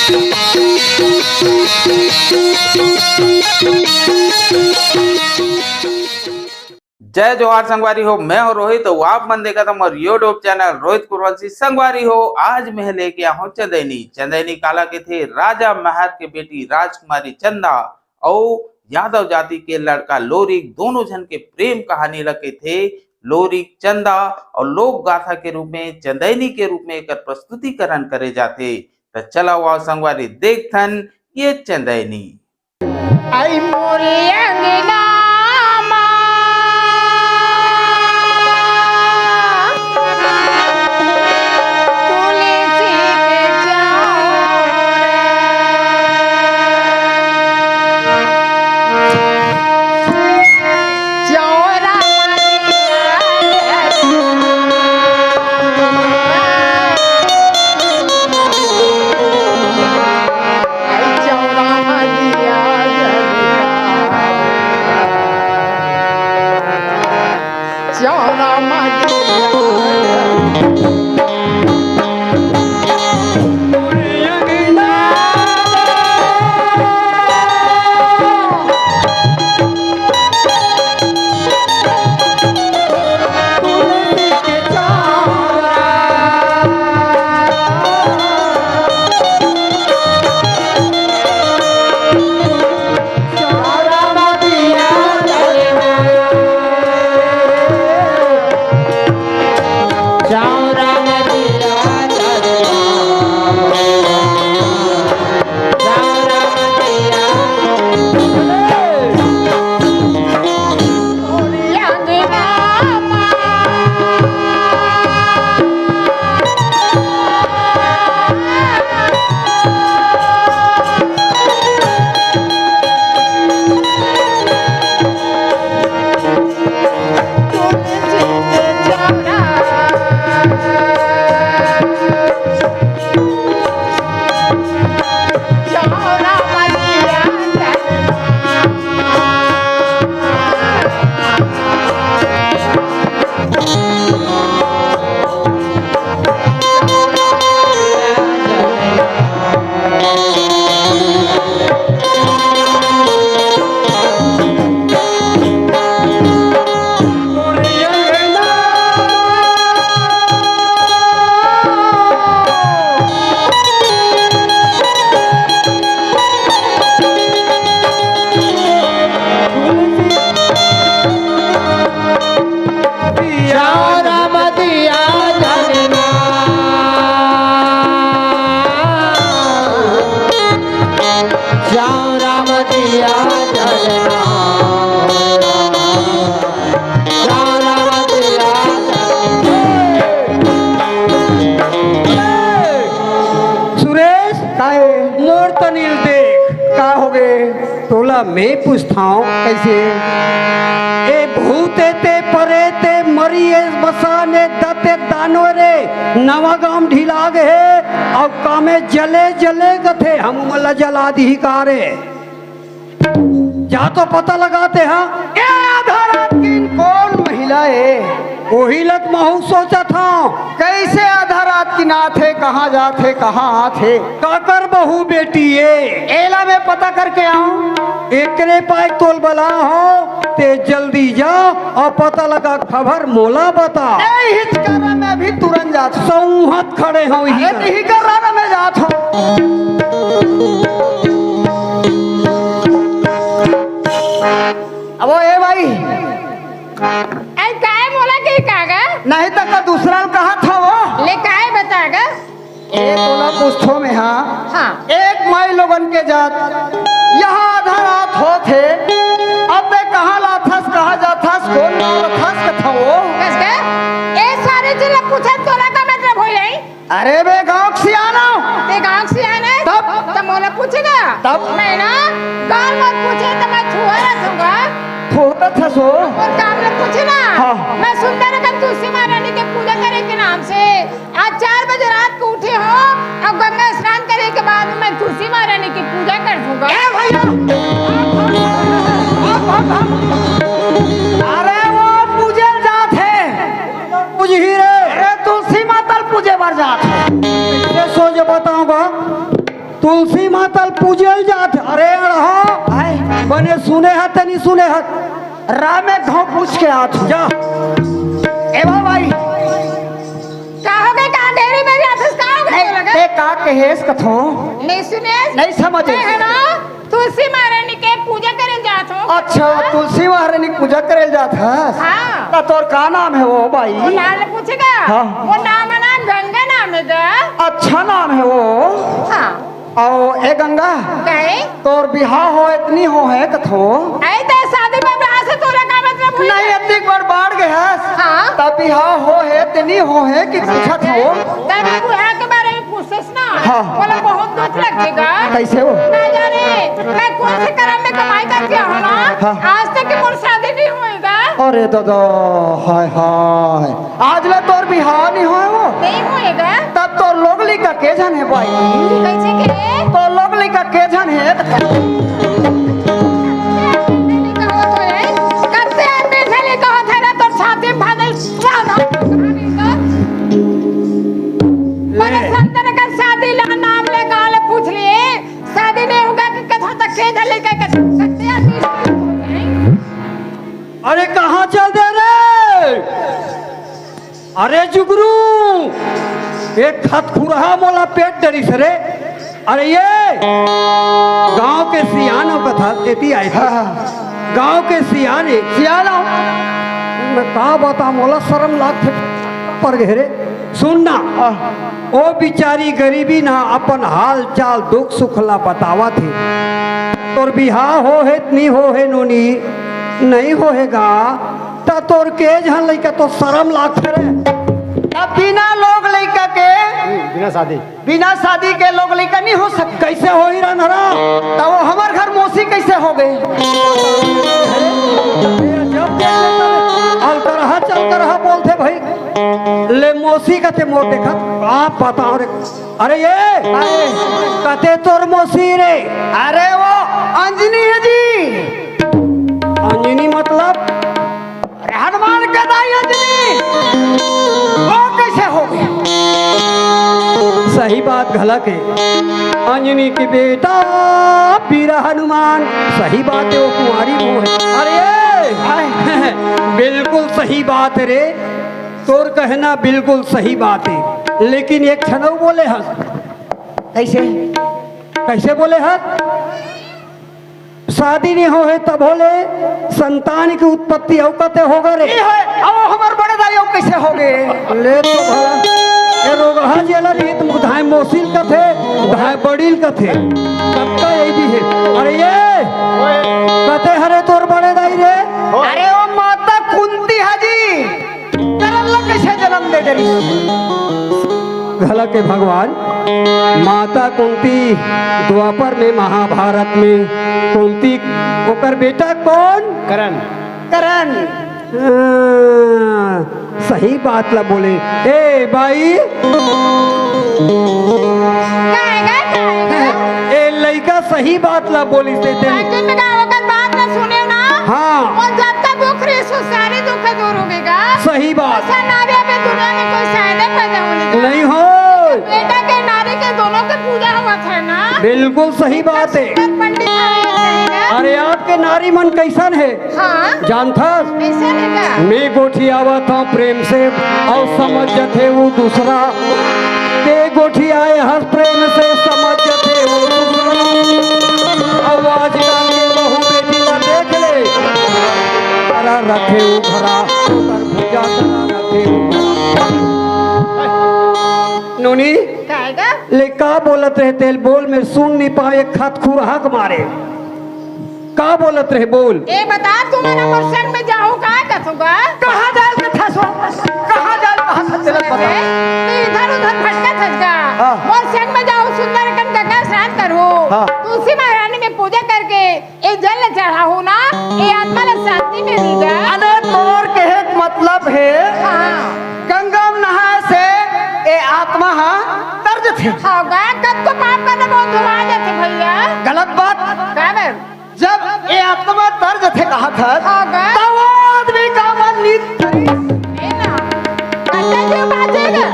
जय जोहार संगवारी हो। मैं हूं रोहित, तो आप मन देखा था मोर यूट्यूब चैनल रोहित कुरवंशी। संगवारी हो, आज मैं लेके आया हूं चंदैनी काला के थे राजा महर के बेटी राजकुमारी चंदा और यादव जाति के लड़का लोरिक, दोनों जन के प्रेम कहानी रखे थे। लोरिक चंदा और लोक गाथा के रूप में चंदैनी के रूप में एक प्रस्तुतिकरण करे जाते। तो चला हुआ संगवारी देखथन ये चंदैनी। आई मोरे अंगना मैं पूछता हूँ कैसे ए भूते ते परे ते मरिए बसाने दते दानो रे नवागाम ढिला गए और कामे जले जले गथे हम मला जला दी कारे जा तो पता लगाते हैं क्या आधार किन कौन महिला है वही लत महू सोचा था कैसे आधारात की नाथ है कहाँ जात है कहाँ हाथ है काकर बहू बेटी है एला में पता करके आऊं एकरे पाए तोल बला हो ते जल्दी जा और पता लगा खबर मोला बता हिचकारा में भी तुरंत जात सौहत खड़े हो ही कर रहा मैं जात हूँ अब ए भाई काय मोला के कागा नहीं तक का दूसरा कहा था वो ले काय बतागा एक बोला पुष्ठों में हाँ एक माई लोगन के जात यहाँ आधा रात हो थे अब बे कहाँ लाथस कहाँ जाथस कौन लाथस कथा वो कसका ए सारे जिला पूछा तोला का मतलब हो जाई अरे बे गांव से आना ते गांव से आना तब मोला पूछेगा तब मैं ना गांव मत पूछे तो मैं छुआ ना दूंगा थोड़ा था सो और काम ने पूछे ना हाँ। मैं सुंदर का तुलसी महारानी के पूजा करे के नाम से आज 4 बजे रात को उठे हो और गंगा स्नान करे के बाद मैं तुलसी महारानी की पूजा कर दूंगा अरे वो पूजे जात है पूजी रे अरे तुलसी माता पूजे बार जात है ये सोच बताऊंगा तू पूजल जात। अरे अड़हा आए बने सुने है तनी सुने है। राम में घाव पूछ के आत हूँ। जा एवा भाई का हो गए का डेरी मेरी ऑफिस का हो गए लगा ते का कहेस कथो नहीं सुने नहीं समझे। है ना तुलसी महारानी के पूजा करे जात हो। अच्छा तुलसी महारानी की पूजा करे जात है। हाँ ता तोर का नाम है वो वो भाई? नाम पूछेगा। हाँ। वो नाम है ना गंगा नाम है गा। अच्छा नाम है वो। हाँ और ए गंगा गए तोर बिहार हो इतनी हो है कथो ऐ तो शादी में ब्याह से तोरा का मतलब हुई नहीं इतनी बार बाढ़ गए है। हाँ तब बिहार हो है इतनी हो है कि पूछत हो तब बुढ़ा के बारे में पूछस ना। हाँ। बोला बहुत दुख लगेगा। कैसे हो? ना जाने मैं कौन से कर्म में कमाई करके हो ना। हाँ। आज तक की मोर शादी नहीं होएगा। अरे दादा हाय हाय आज ले तोर बिहार नहीं हो वो नहीं होएगा तब तो लोगली का के जन है भाई? कैसे के तो लोगली का के जन है करते हैं बैठे कहा था ना तो छाती में भागल जाना मैंने संतन का शादी ला नाम ले गाले पूछ लिए शादी नहीं होगा कि कथा तक के झले के करते हैं। अरे कहाँ चल दे रे? अरे जुगरू एक खत खुरहा मोला पेट डरी से रे। अरे ये गांव के सियानों का था तेती आई थी। गांव के सियाने सियाना मैं कहा बता मोला शर्म लाग थे पर घेरे सुनना। ओ बिचारी गरीबी ना अपन हाल चाल दुख सुख ला बतावा थे। तोर बिहार हो है नहीं हो है नोनी नहीं होएगा ता तोर के जहां लइका तो शर्म लाग थे रे। अब बिना लोग लड़का के बिना शादी के लोग लड़का नहीं हो सकते। कैसे हो ही रहा तो वो हमार घर मौसी कैसे हो गए? चल कर बोलते भाई ले मौसी कते मोर देखा आप बताओ रे। अरे ये कते तोर मौसी रे? अरे वो अंजनी है जी। अंजनी मतलब हनुमान का दाई अंजनी वो कैसे हो गए? सही बात घलक है। अंजनी की बेटा पीरा हनुमान सही बात है वो कुंवारी वो है। अरे बिल्कुल सही बात रे तोर कहना बिल्कुल सही बात है लेकिन एक क्षण बोले हस कैसे कैसे बोले हस शादी नहीं हो है तब बोले संतान की उत्पत्ति अवकते होगा रे। अब हमार बड़े दाई कैसे हो गए? ले तो भला ये रोगहा जेला रीत मुधाय मौसिल का थे मुधाय बड़ील का थे सबका यही भी है। अरे ये कते हरे तोर बड़े दाई रे? अरे वो माता कुंती हाजी तेरा कैसे जन्म दे डरी? भला के भगवान माता कुंती द्वापर में महाभारत में कुंती ओकर बेटा कौन? करण सही बात ला बोले ए भाई ए लड़का सही बात ला बोली से बात ना सुने ना। हाँ और जब तक दुख रही सो सारे दुख दूर हो गएगा। सही बात ऐसा नारी अभी दुनिया में कोई शायद पैदा होने नहीं हो। बेटा के नारी के दोनों के पूजा हुआ था ना। बिल्कुल सही बात है। पंडित है। अरे आपके नारी मन कैसन है हाँ जानता? ऐसा रहेगा। मैं गोठी आवत हूँ प्रेम से और समझ थे वो दूसरा ते गोठी आए हर प्रेम से समझ थे वो दूसरा। आवाज के बहू बेटी का देख ले करा रखे वो भरा कर पूजा करा रखे नोनी कहेगा ले का बोलत रहे तेल बोल में सुन नहीं पाए खत खुरहक मारे का बोलत रहे बोल। ए बता तू मेरा मोरसन में जाऊँ कहाँ कथूंगा? कहाँ जाल के थसो कहाँ जाल कहाँ खतरे पता तो इधर उधर भटका थसगा। हाँ। मोरसन में जाऊँ सुंदर कन गंगा स्नान करूँ। हाँ। तुलसी महारानी में पूजा करके ये जल चढ़ाऊ ना ये आत्मा ला शांति मिलेगा। अरे तोर कहे मतलब है हाँ गंगा में नहाए से ए आत्मा हा तर्ज थे। होगा कब को पाप करना बहुत धुआ जाते भैया। गलत बात काबर जब ये आत्मा तर्ज थे कहा था होगा तब वो आदमी का मन नीत ये ना अच्छा जो बाजेगा।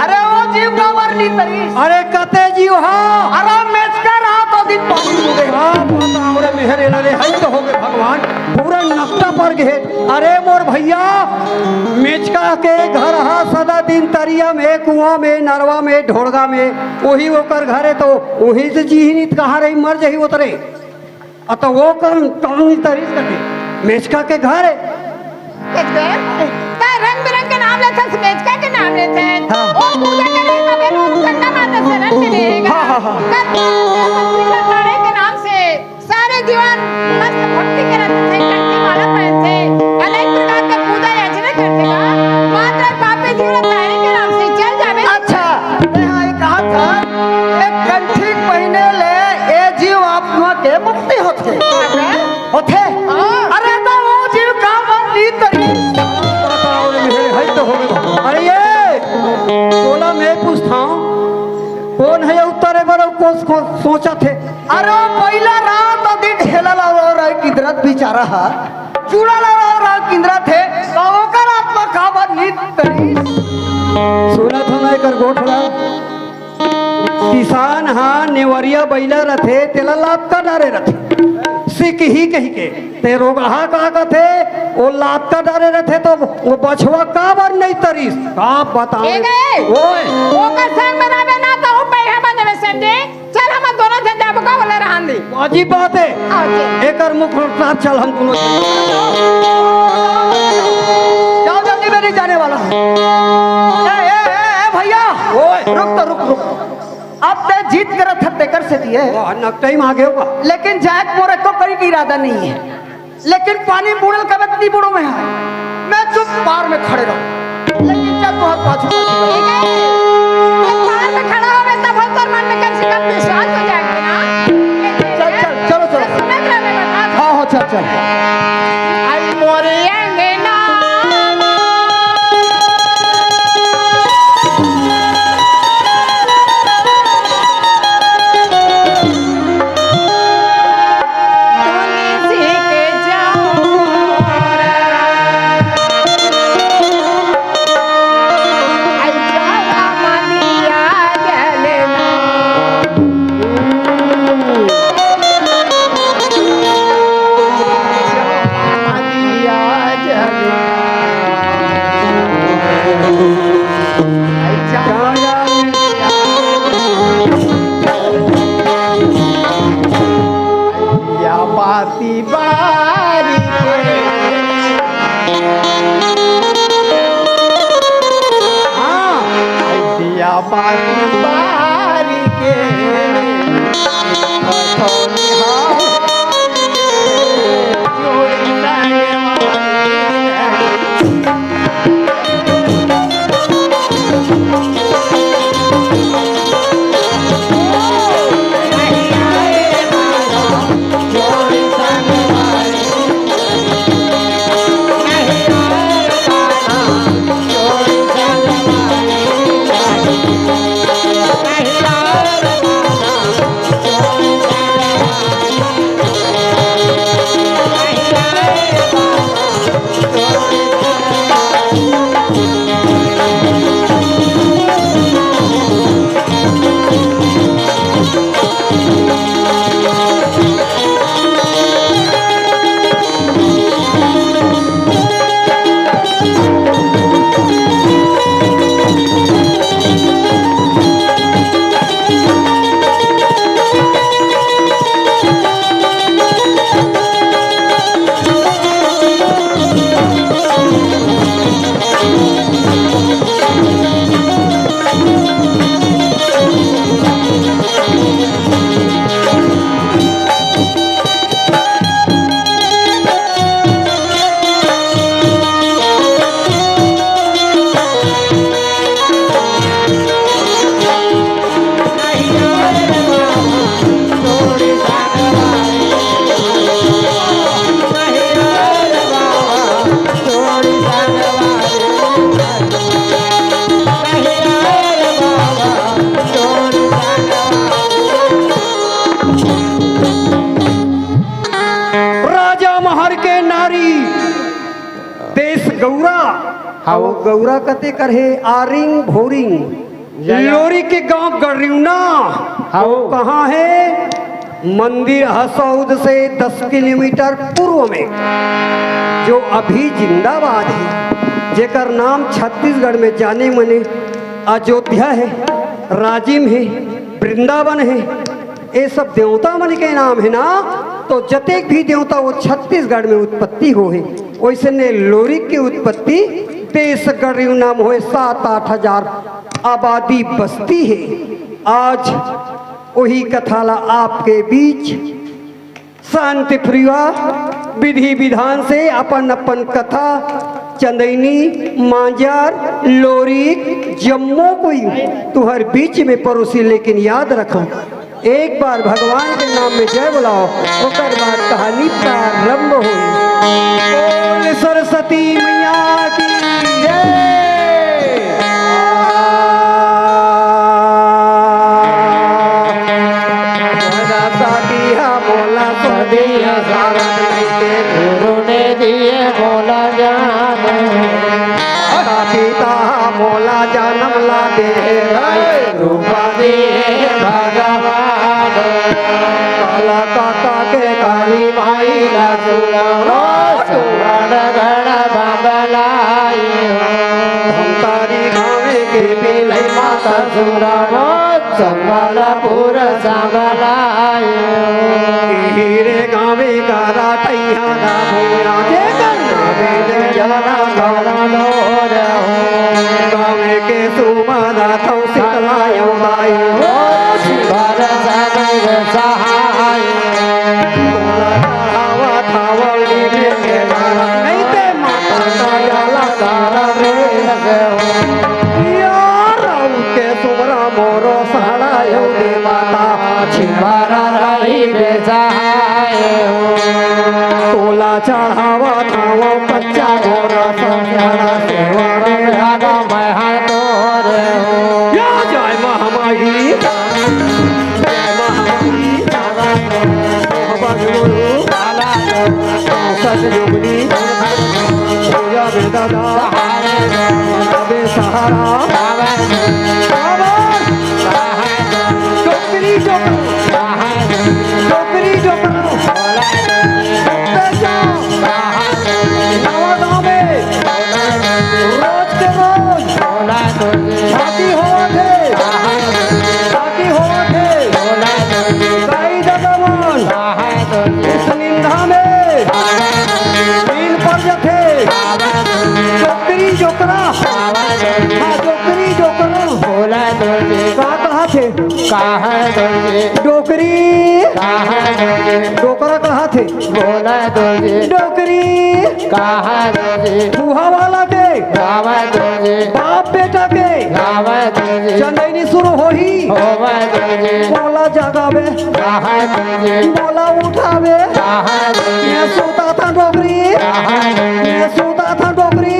अरे वो जीव का वर नीत तरी अरे कते जीव हा आराम में कर रहा तो दिन पानी क्या बताओ रे मेहरे लरे हई तो हो गए भगवान पूरा नक्शा पर गए। अरे मोर भैया मेचका के घर हा सदा दिन तरिया में कुआं में नरवा में ढोड़गा में वही ओकर घर है तो वही से जी नहीं कहाँ रही मर जही उतरे तो वो कौन तरीस करते मेचका के घर है। रंग बिरंग के नाम लेते हैं, मेचका के नाम लेते हैं। वो पूजा करे तबे लोग गंगा माता शरण मिलेगा। तारे के नाम से सारे दीवान मस्त भक्ति करते थे, कंठी माला पहनते, अनेक प्रकार के पूजा याचना करते का। मात्र पापे जीवन तारे के नाम से चल जावे। अच्छा यहाँ कहा था एक कंठी पहने ले ए जीव आत्मा के मुक्ति होते होते। अरे तो वो जीव का बंदी तरी बताओ रे मेहरे हई तो हो गए। अरे ये तोला मैं पूछता हूँ कौन है उत्तरे बरो को सोचा थे। अरे पहला रात और दिन ठेला लगा रहा किधरत बेचारा है चूड़ा लगा रहा किधरा थे तो ओकर आत्मा का बंदी तरी सुना था मैं कर गोठला किसान हाँ नेवरिया बैला रथे तेला लात का डारे रथे सिक ही कही के ते रोगहा का थे वो लात का डारे रथे तो वो बछवा का बार नहीं तरीस का बताओ ओए वो का संग बनावे ना तो हो पैसा बनवे समझे। चल हम दोनों जन जाबो का बोले रहन दी। अजीब बात है एकर मुख साथ चल हम दोनों जाओ जल्दी में नहीं जाने वाला। ए भैया रुक तो रुक अब ते जीत कर थत्ते कर से दिए नकटाई मांगे होगा लेकिन जायक मोरे को कोई की इरादा नहीं है। लेकिन पानी बुड़ल का इतनी बुड़ो में है मैं चुप पार में खड़े रहूं लेकिन जब तो पाछू पार में खड़ा होवे तब हम तोर मन में कम से कम विश्वास हो जाएगा ना। चलो सुने क्या मैं बता। हाँ चल आई मोरे अंगना हाँ वो गौरा कते करे आरिंग भोरिंग लोरी के गांव गरिउना हाँ वो कहाँ है मंदिर हसौद से 10 किलोमीटर पूर्व में जो अभी जिंदाबाद है, जेकर नाम छत्तीसगढ़ में जाने मने अयोध्या है, राजिम है, वृंदावन है, ये सब देवता मन के नाम है ना। तो जतेक भी देवता वो छत्तीसगढ़ में उत्पत्ति हो है, वैसे ने लोरिक की उत्पत्ति देशगढ़ नाम हो 7-8 हजार आबादी बस्ती है। आज वही कथाला आपके बीच शांति प्रिया विधि विधान से अपन अपन कथा चंदैनी मांजार लोरी जम्मो कोई तुहर बीच में परोसी। लेकिन याद रखो, एक बार भगवान के नाम में जय बुलाओ, ओकर बाद कहानी प्रारंभ हुई। बोल सरस्वती मैया की जय। बोला स्वदिया सारद नहीं गुरु ने दिए बोला जान पिता बोला जन्म ला दे रूपा दिए भगवान काला काका के काली माई ला सुवर्ण गण बबलाई तारी गावे के पिलै माता सुरानो संबलपुर संबलाई हीरे गावे गारा टैया ना भूया जे करना बेदे जाना गाना लोर गावे के सुमना थौ सितलायो दाई हो शिवर सनग सहाय हवा थावली के गाना नहीं ते माता का जाला गाना रे यार के सुमरा मोरो सहायो दे माता छिवारा रही बेसहाय तोला चढ़ावा थावा कच्चा गोरा संसारा सेवा रे रागा मैं तोर या जय महामाई जय महामाई भगवान लाला सतयुगनी पूजा बेदादा बे सहारा टोकरी टोकरी रोज के रोज शादी हुआ थे कई दगमन इस निंदा में दिन पर जथे टोकरी जोकरा टोकरी जोकरा कहा थे डोकरी डोकरा कहा थे डोकरी फूहा वाला के बाप बेटा के चंदैनी शुरू हो ही बोला जगावे बोला उठावे मैं सोता था डोकरी मैं सोता था डोकरी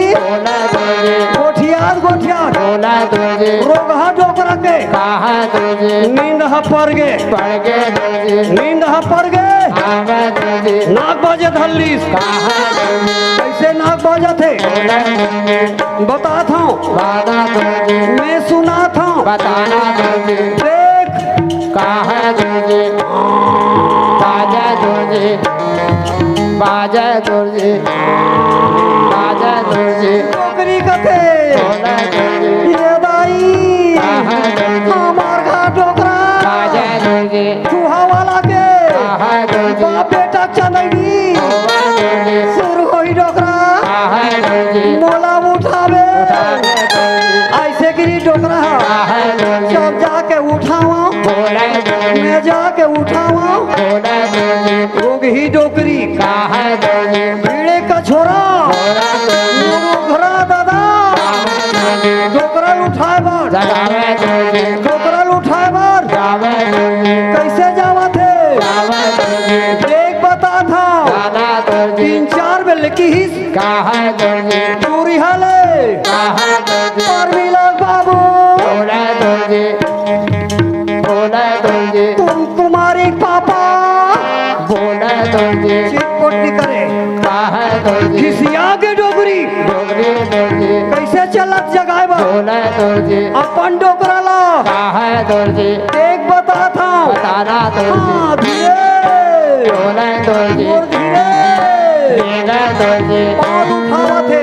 गोठियार गोठियार रोगहा डोकरा के नींद पर गे नींद पर गे नाक बजे धल्लीस कैसे नाक बजा थे बता था मैं सुना था देख डोकरी कथे ये दाई हमार घा डोकरा चूहा वाला के बाप बेटा चंदैनी शुरू होई डोकरा मोला उठावे ऐसे गिरी डोकरा सब जाके उठावा मैं जाके उठावा रोग ही डोकरी भीड़े का छोरा घरा दादा डोकरल उठाए बार डोकरल उठाए बार कैसे जावा थे एक बता था 3-4 बेल की हिस दूरी हाले और मिला बाबू तुम तुम्हारी पापा चिटपुट करे खिसिया के डोगरी कैसे चलत जगाए अपन डोकरा ला एक बता था बताना हाँ धीरे और धीरे पाँव उठावा थे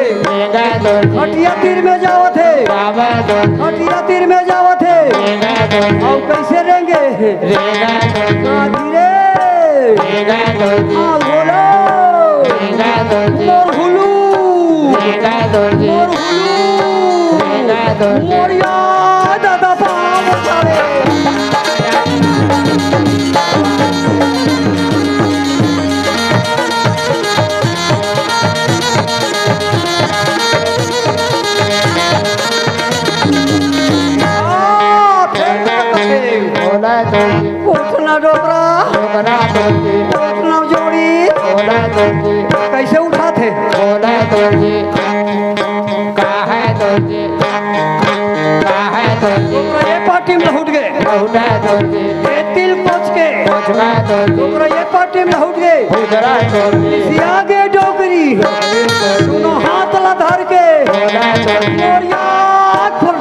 हटिया तीर में जावा थे हटिया तीर में जावा थे और कैसे रहेंगे हाँ धीरे हाँ बोलो मोर हुलू मोर हुलू मोरिया दादा पाँव उठावे उठना डोकरा उठना जोड़ी कैसे उठा थे ये पार्टी में उठ गए ये तिल पोछ के ये पार्टी में उठ गए आगे डोकरी दोनों हाथ ला धर के और याद फुर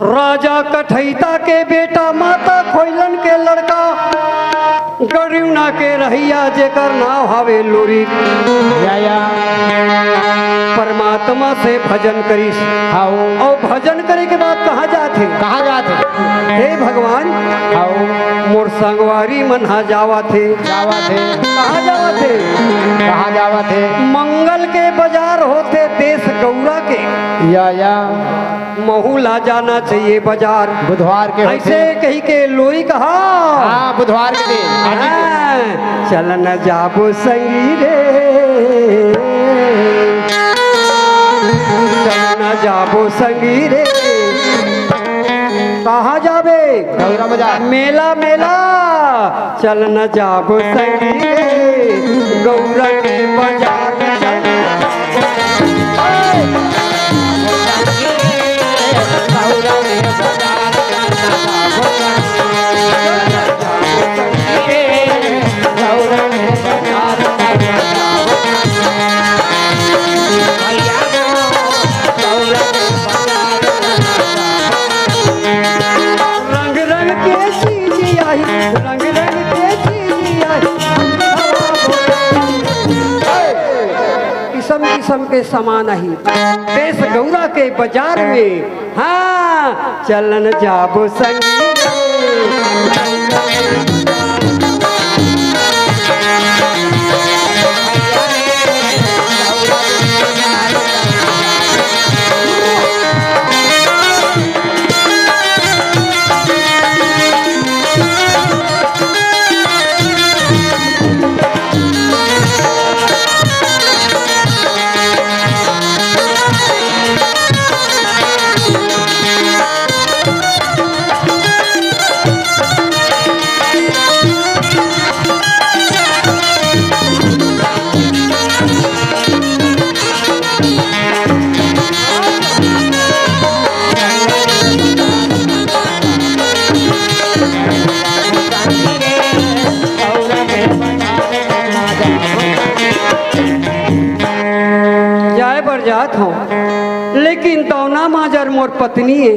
राजा कठैता के बेटा माता खोइलन के लड़का गरीवना के रहिया जेकर नाव हावे लोरी परमात्मा से भजन करीस और भजन करे के बाद कहाँ जाते हे भगवान मोर संगवारी मन हा जावा थे कहाँ जावा थे मंगल के बाजार होते देश गौरा के महू ला जाना चाहिए बाजार बुधवार के ऐसे कही के लोई कहा हाँ बुधवार के दिन चल न जाबो संगी रे चल न जाबो संगी रे कहाँ जाबे गौरा बाजार मेला चल न जाबो संगी रे गौरा के बाजार चल किस्म के समान ही देश गौरा के बाजार में हाँ चलन जाबो संगी जात हूँ लेकिन दौना माजर मोर पत्नी है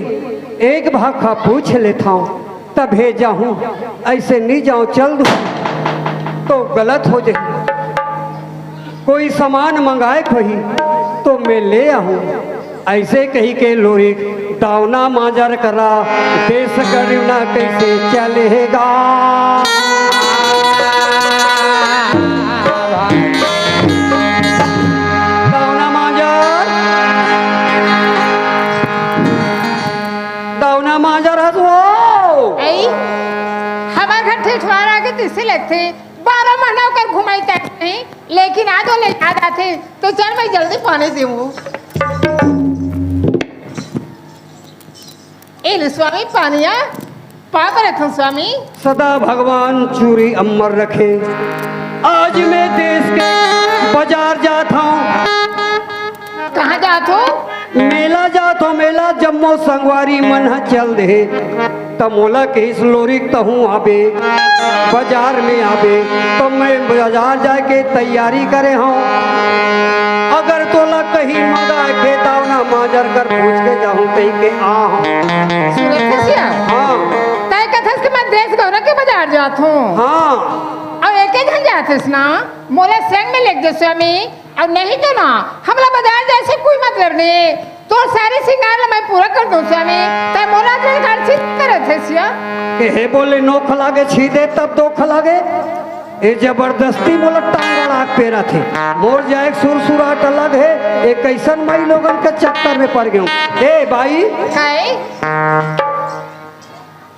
एक भाखा पूछ लेता हूँ तब भेजा हूँ ऐसे नहीं जाऊँ चल दूँ तो गलत हो जाए कोई सामान मंगाए कोई तो मैं ले आऊँ ऐसे कही के लोरी दौना माजर करा देश गरीबना कैसे चलेगा हमारे घर ठेठवारा के तिसे लगते 12 महीना कर घुमाई तक नहीं लेकिन आज वो ले याद आते तो चल मैं जल्दी पानी देऊँ। ए ले स्वामी पानिया पाप रखो स्वामी। सदा भगवान चूरी अमर रखे। आज मैं देश के बाजार जाता हूँ। कहाँ जात हो? मेला जात हो, मेला जम्मो संगवारी मन ह चल दे तमोला के इस लोरिक तहूँ आबे बाजार में आबे तो मैं बाजार जाके तैयारी करे हूँ। अगर तोला कहीं मंगा के दावना माजर कर पूछ के जाऊँ कहीं के सुनत हसिया? हाँ तय कथस के मैं देश गौरव के बाजार जात हूँ। हाँ और एक जन जाते ना मोला संग में लेके दो स्वामी। और नहीं तो ना हमला बाजार जैसे कोई मतलब नहीं। तो सारे सिंगार मैं पूरा कर दूं स्वामी। तय मोला तो खर्च करत है सिया के हे बोले नोख लागे छीदे तब दोख लागे। ए जबरदस्ती मोला टांग लाग पेरा थे मोर जाए सुरसुराट अलग है। एक कैसन मई लोगन के चक्कर में पड़ गयो। ए भाई है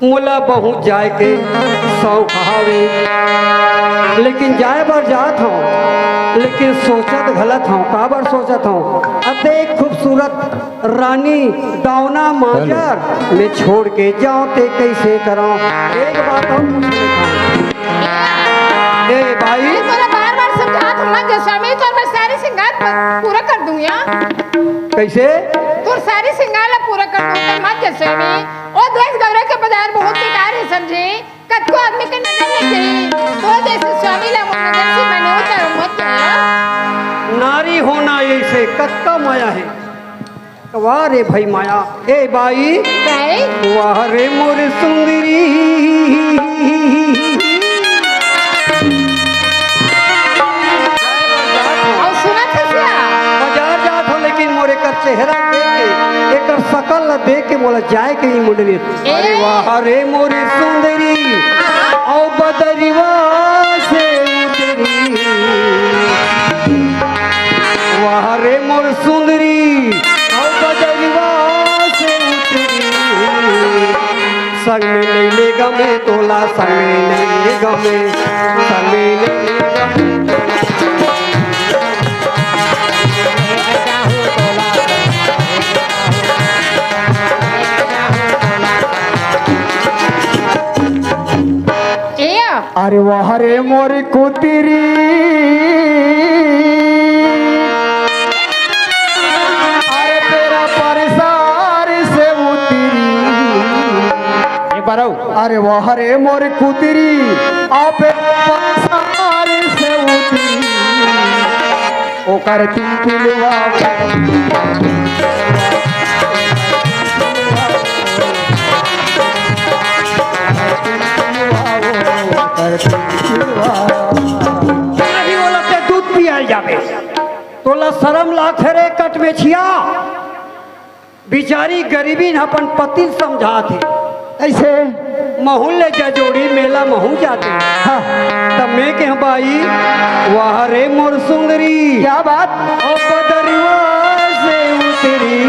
मोला बहुत जाए के शौक हावे लेकिन जाए बार जात हूँ लेकिन सोचत गलत हूँ। काबर सोचत हूँ अते खूबसूरत रानी दावना माजर में छोड़ के जाऊँ ते कैसे कराऊँ। एक बात हम पूछ लेता हूँ। ए भाई तोरा बार-बार समझात हूं ना जे स्वामी तो मैं सारे सिंगार पूरा कर दूं या। कैसे तो सारी सिंगार ला पूरा कर दूं तो मत जे स्वामी। ओ देश गौरव के बाजार बहुत बेकार है समझे। कतको आदमी के नजर नहीं गई तो जैसे स्वामी ला मुझ नजर से मैंने उतार मत या। नारी होना ऐसे कत्ता माया है। वाह रे भाई माया। ए भाई काय वाह रे मोर सुंदरी और सुनत है सिया? बाजार जात हो लेकिन मोरे का चेहरा देख के एकर शकल देख के मोला जाए के ही मुंडली। अरे वाह रे मोरे सुंदरी औ बदरिवा से उतरी। वाह रे मोर सुंदरी औ बदरिवा से उतरी। संग में नहीं ले गमे तोला संग में नहीं ले गमे संग में नहीं ले गमे अरे वाह रे मोर कुतिरी अरे तेरा परसार से उतरी। एक बार आओ। अरे वाह रे मोर कुतिरी आप परसार से उतरी। ओ करती पिलवा नहीं बोला ते दूध पियाल जाबे तोला शर्म लाख रे कट में छिया। बिचारी गरीबी न अपन पति समझा थे ऐसे महूल्य जजोड़ी मेला महू जाते। हाँ तब मैं कह भाई वाह रे मोर सुंदरी क्या बात? ओ बदरिवा से उतरी।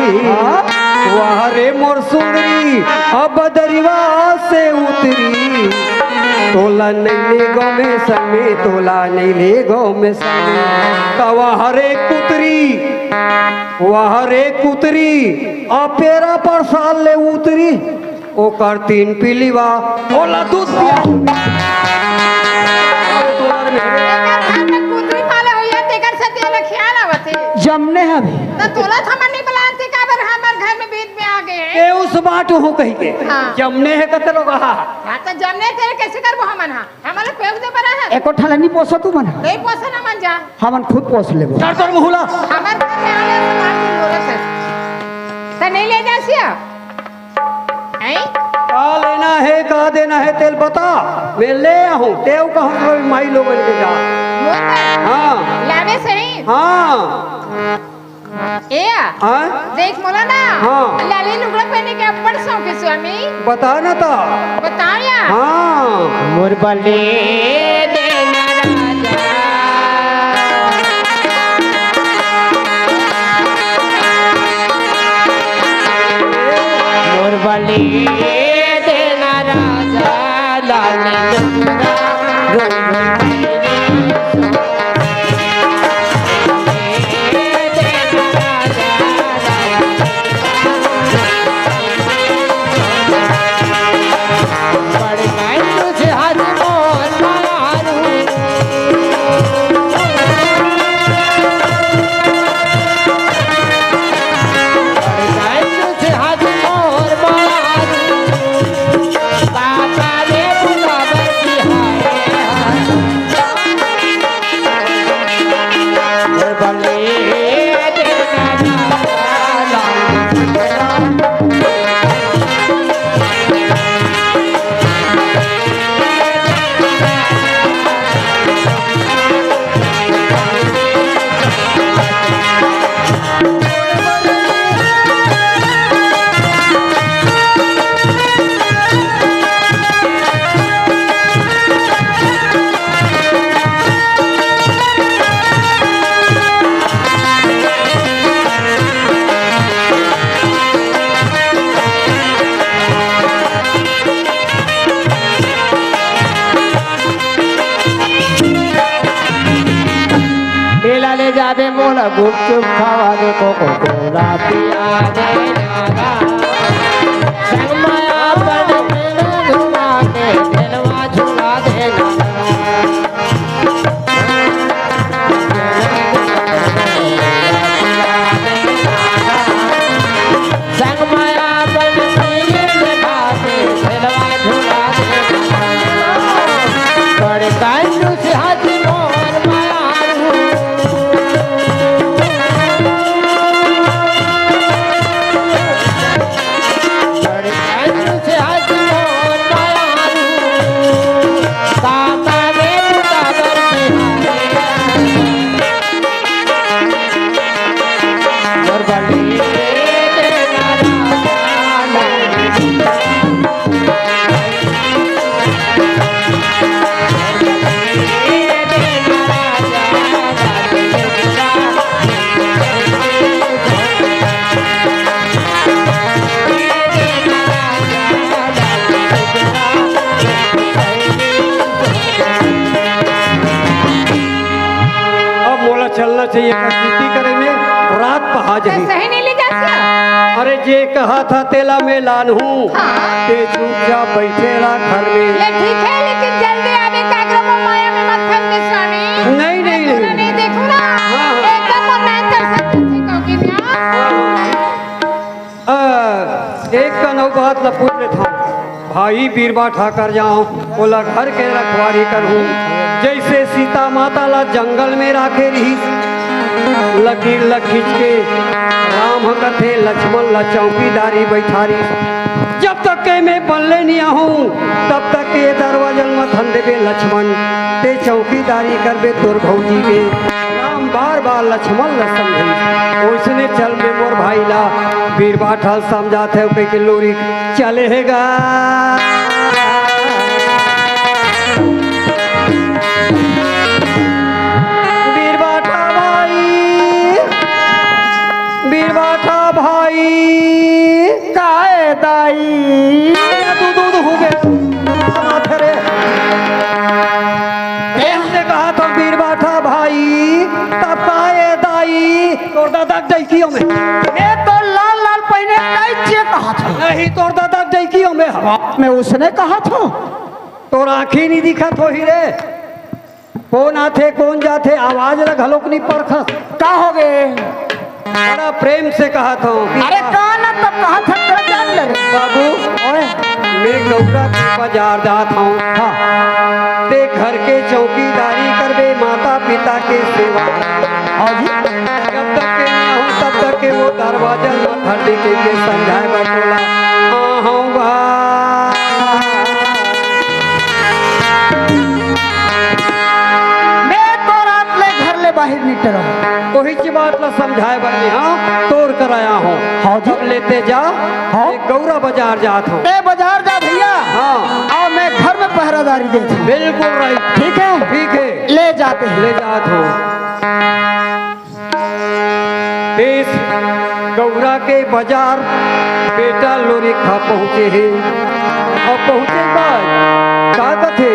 वाह रे मोर सुंदरी ओ बदरिवा से उतरी। तोला नहीं ले गो में समे तोला नहीं ले गो में समे। कवा हरे कुतरी वाह रे कुतरी आ पेरा पर साल ले उतरी। ओ कर तीन पीलीवा ओला दूध पिया। कुतरी पाला होया तेकर से तेला ख्याल आवते जमने हमें तो तोला थमन नहीं बुलाते का बर हमर घर में बीत में आ गए ए उस बाट हूँ कहीं के हाँ। जमने है कते लोग हां तो जमने तेरे कैसे करबो हमन हां हमले पेग दे परा है एको ठाला नहीं पोसो तू मन नहीं पोसे ना मन जा हमन खुद पोस लेबो। डर तोर मुहला हमर घर में आले तो मार दी बोले से त नहीं ले जासिया हैं का लेना है का देना है तेल बता मैं ले आऊँ तेव कहूँ कोई माई लोगन के जा। मोर हाँ लावे सही हाँ ए हाँ देख मोला ना हाँ। लाली लुगड़ा पहने के अब्बड़ शौक है स्वामी बता ना था बताओ या हाँ मोर बले देना राजा मोर बले देना राजा लाल लुगड़ा रोज बोला गुपचुप खावा दे कोको कोला पिया दे नागा संग माया बन मेरा झूला के दिलवा झूला दे नागा संग माया बन मेरे लगा के दिलवा झूला दे नागा बड़े कांडू से हाथी मोर माया बड़े कांडू से हाथी मोर माया काका वे पुता बरसे मोर बड़ी अब मोला चलना चाहिए खेती करे में रात पहाज तो ही सही नहीं ले जाती अरे जे कहा था तेला में लान हूँ हाँ। ते चुपचाप बैठे रहा घर में ये ठीक है लेकिन जल्दी आवे काग्रम माया में मत फंस स्वामी नहीं, नहीं, मैं नहीं। नहीं देखूं ना हाँ। एकदम और मैं कर सकती कहोगे क्या एक का नौ बात ला पूछ लेता हूँ भाई बीरबा ठाकर जाऊं बोला घर के रखवारी करूं जैसे सीता माता ला जंगल में राखे रही लकीर ल खींच के राम कथे लक्ष्मण ला चौकीदारी बैठारी जब तक के मैं बनले नहीं आहूं तब तक के दरवाजन में धन देवे लक्ष्मण ते चौकीदारी करबे तोर भौजी के राम बार बार लक्ष्मण ला समझी उसने चल में मोर भाई ला बीरबा ठाल समझात है के लोरी चलेगा बीरबाठा भाई बीरबाठा भाई काहे दाई दूध दूध हो गया माथे रे हमने कहा था बीरबाठा भाई तब काहे दाई तोर दादा डैकियों में मैं तो लाल लाल पहने कैसे कहा था नहीं तोर दादा डैकियों में मैं उसने कहा था तोर आँखें नहीं दिखत हो ही रे कौन आथे कौन जाथे आवाज लग हलोक नहीं परखस का हो गए बड़ा प्रेम से कहा था अरे कहा ना तब कहा था तेरा जान ले बाबू ओए मैं गौरा के बाजार जात हूँ हाँ ते घर के चौकीदारी करबे माता पिता के सेवा हाँ जी जब तक के ना हो तब तक के वो दरवाजा न खड़े के समझाए बटोला आहूँगा मैं तो रात ले घर ले बाहर निकल रहा वही ची बात ला समझाए बनी हाँ तोड़ कर आया हूँ हाँ जी। जब लेते जा हाँ। एक गौरा बाजार जात हूँ ए बाजार जा भैया हाँ और मैं घर में पहरादारी देता हूँ बिल्कुल राइट ठीक है ठीक है ले जाते हैं ले जात हूँ देश गौरा के बाजार बेटा लोरी खा पहुँचे हैं और पहुँचे बाद का कथे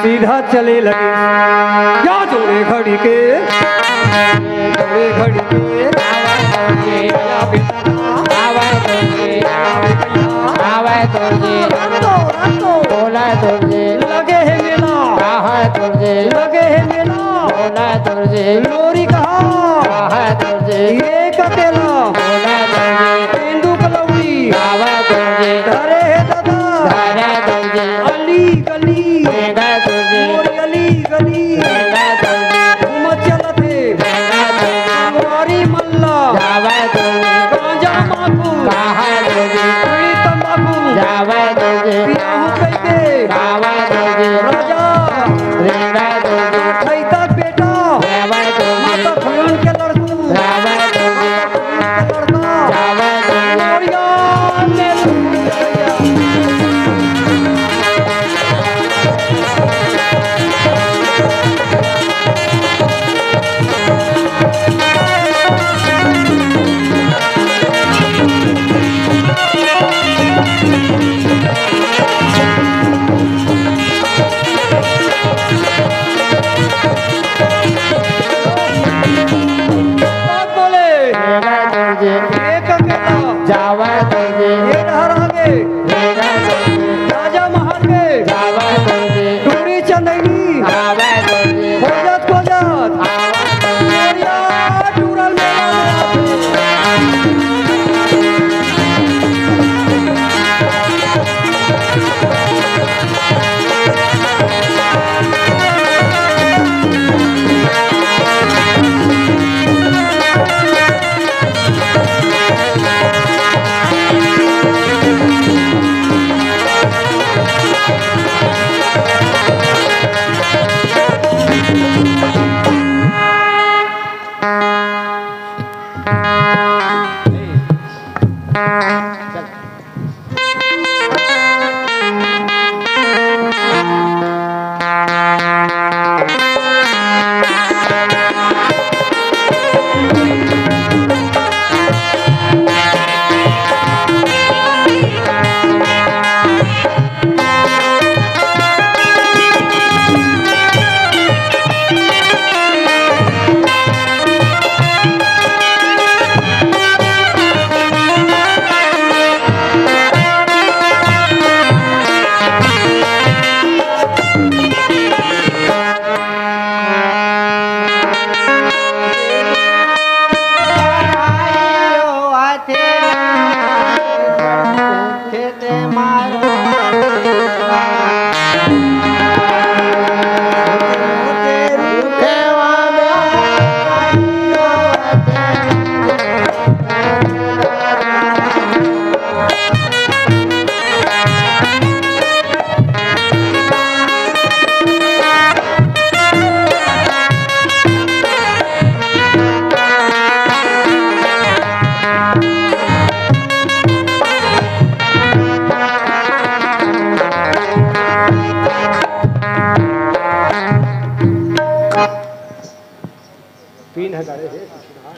सीधा चले लगे क्या जोड़े घड़ी के जोड़े घड़ी के आया बेटा आवे तुझे आवे तुझे रखो बोला तुझे लगे है मेला कहा तुझे लगे है मेला बोला तुझे लोरी कहा कहा तुझे ये कतेला बोला तुझे तेंदू कलौड़ी आवे तुझे अरे हे दादा धारा तुझे अली गली देगा तुझे मोरी अली गली देगा तुझे घूमत चलत है देगा तुझे हमारी मल्ला आवे तुझे गांजा माखू कहा तुझे बीड़ी तंबाकू आवे तुझे पियाहू कैके आवे तुझे राजा देगा तुझे खई तक बेटा आवे तुझे माता खयन के लड़कू आवे तुझे के लड़का आवे तुझे मोरिया ने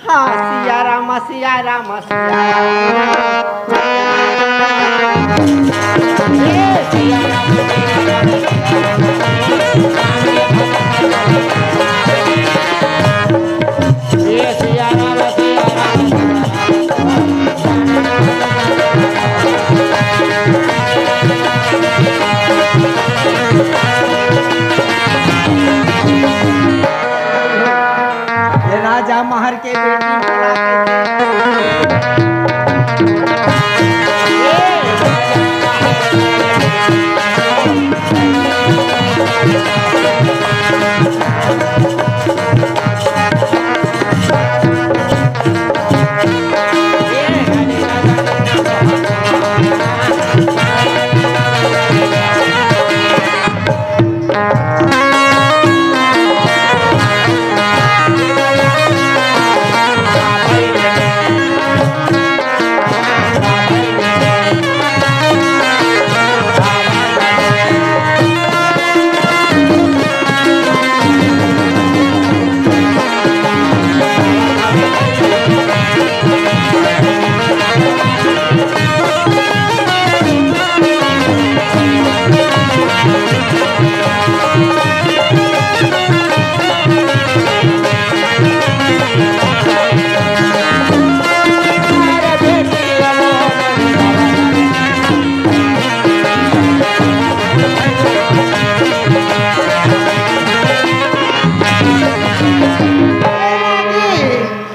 हाँ सिया राम सिया राम सिया राजा महर के बेटी बोला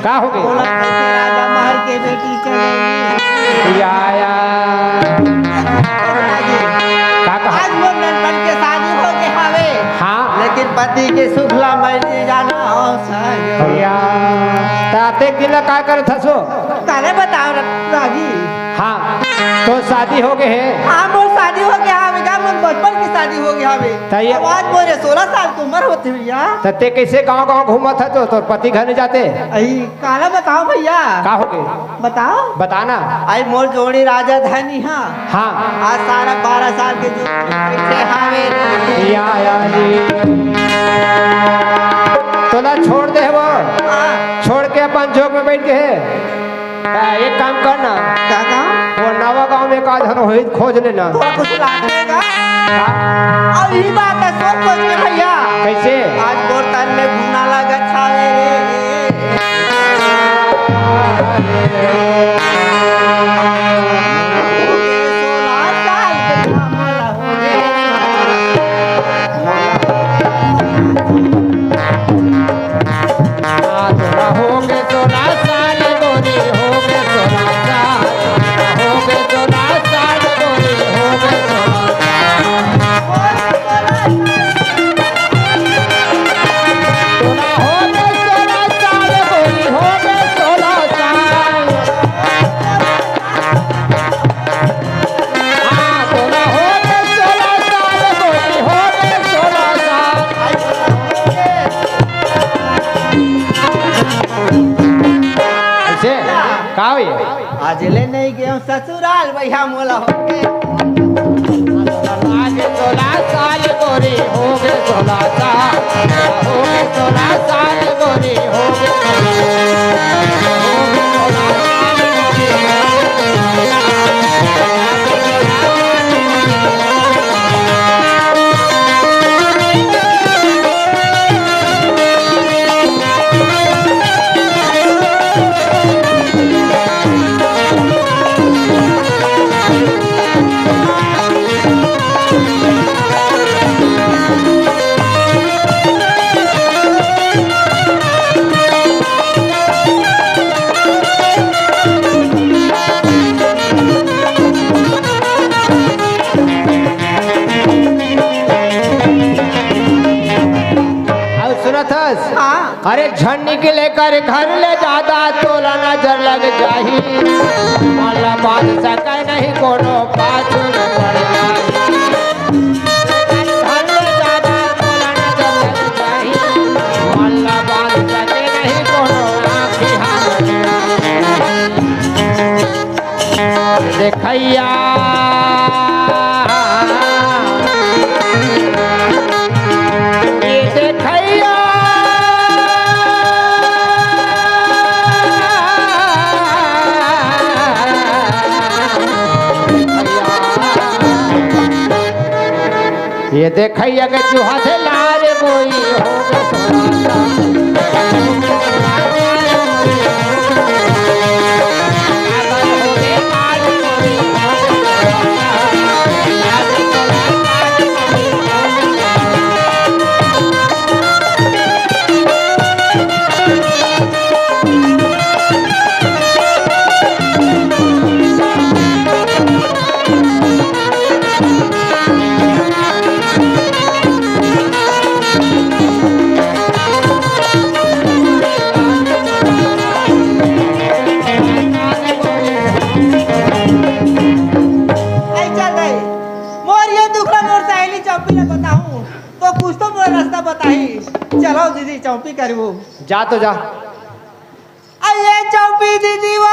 का हो गई? बोला कैसे राजा महर के बेटी चलेगी आया का कहा? आज मोर ननपन के शादी हो के हवे हाँ लेकिन पति के सुखला मैली जाना हो सके या ताते किला का कर थसो? तारे बताओ रागी हाँ तो शादी हो गए है हाँ मोर शादी हो गया हवे का मोर बचपन की शादी हो गया हवे तैया- अब आज मोरे 16 साल की उम्र होती भैया तते कैसे गांव गांव घूमत है तो तोर पति घर नहीं जाते? अही काला बताओ भैया का हो गए बताओ बताना। आई मोर जोड़ी राजा धनी हाँ हाँ आज सारा 12 साल के जो बैठे हवे या तोला छोड़ दे वो हाँ, छोड़ के अपन जोग में बैठ के है एक काम करना काका वो नवा गांव में का धन हो खोज लेना। थोड़ा कुछ लागेगा हाँ, अब यही बात है सोच सोच के भैया कैसे? आज मोर तन में घूमना लगा छावे थोड़ा हो गए 16 साल गोरी हो गए 16 साल हो गए 16 साल गोरी हो गए 16 थोड़ा हो गए 16 साल गोरी हो गए 16 साल हाँ थोड़ा हो गए 16 साल गोरी हो गए 16 साल ऐसे का हुई आज ले नहीं गए ससुराल भैया मोला हो के आज 16 साल गोरी हो गए 16 साल हो गए 16 साल गोरी हो गए अब सुनत हस? हाँ अरे झंडी के लेकर घर ले जादा तोला नजर लग जाही माला बात सके नहीं कोनो पाछू न पड़ जाही घर ले जादा तोला नजर लग जाही माला बात सके नहीं कोनो आँखी हाथ देखैया ये देखैया ये देखैया के चूहा से लारे कोई हो आई चल गई मोर ये दुखड़ा मोर सहेली चौपी ने बताऊं तो कुछ तो मोर रास्ता बताई। चलो दीदी चौपी करबो। जा तो जा। आइए चौपी दीदी वो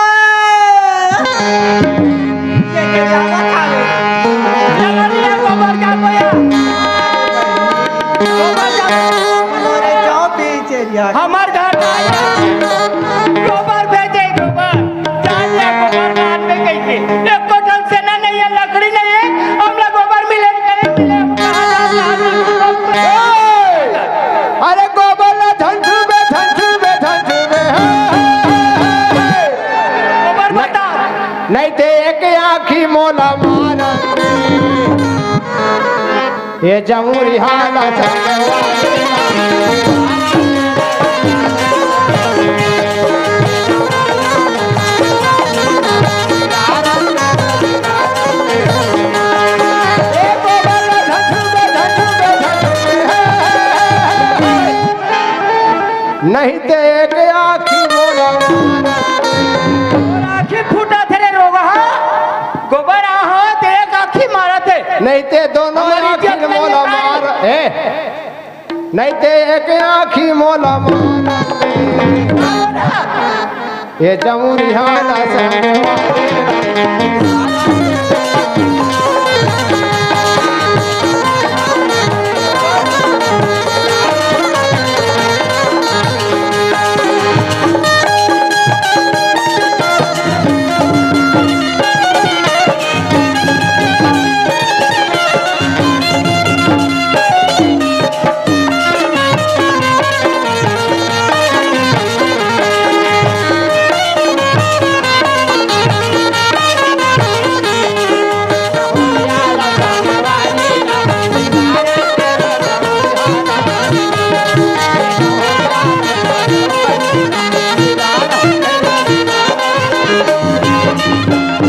ये के जावा खा ले। चलो रे गोबर का बोया गोबर जा अरे चौपी चेरिया हमार घर आया गोबर भेजे गोबर जान ले गोबर रात में गई थी एक बोतल से ना नहीं है लकड़ी नहीं है हम लोग गोबर मिले करे मिले हम कहां जा अरे गोबर ला झंझू बे गोबर बता नहीं ते एक आँखी मोला मार ये जमुरी हाला नहीं ते एक आँखी मोला आखी फूटा थे रोगा गोबर आहा ते एक आखी मारा थे नहीं ते दोनों हमारी आँखी इज्जत में मोला निकाल। मार नहीं ते एक आँखी मोला मार ये जमुरी हाला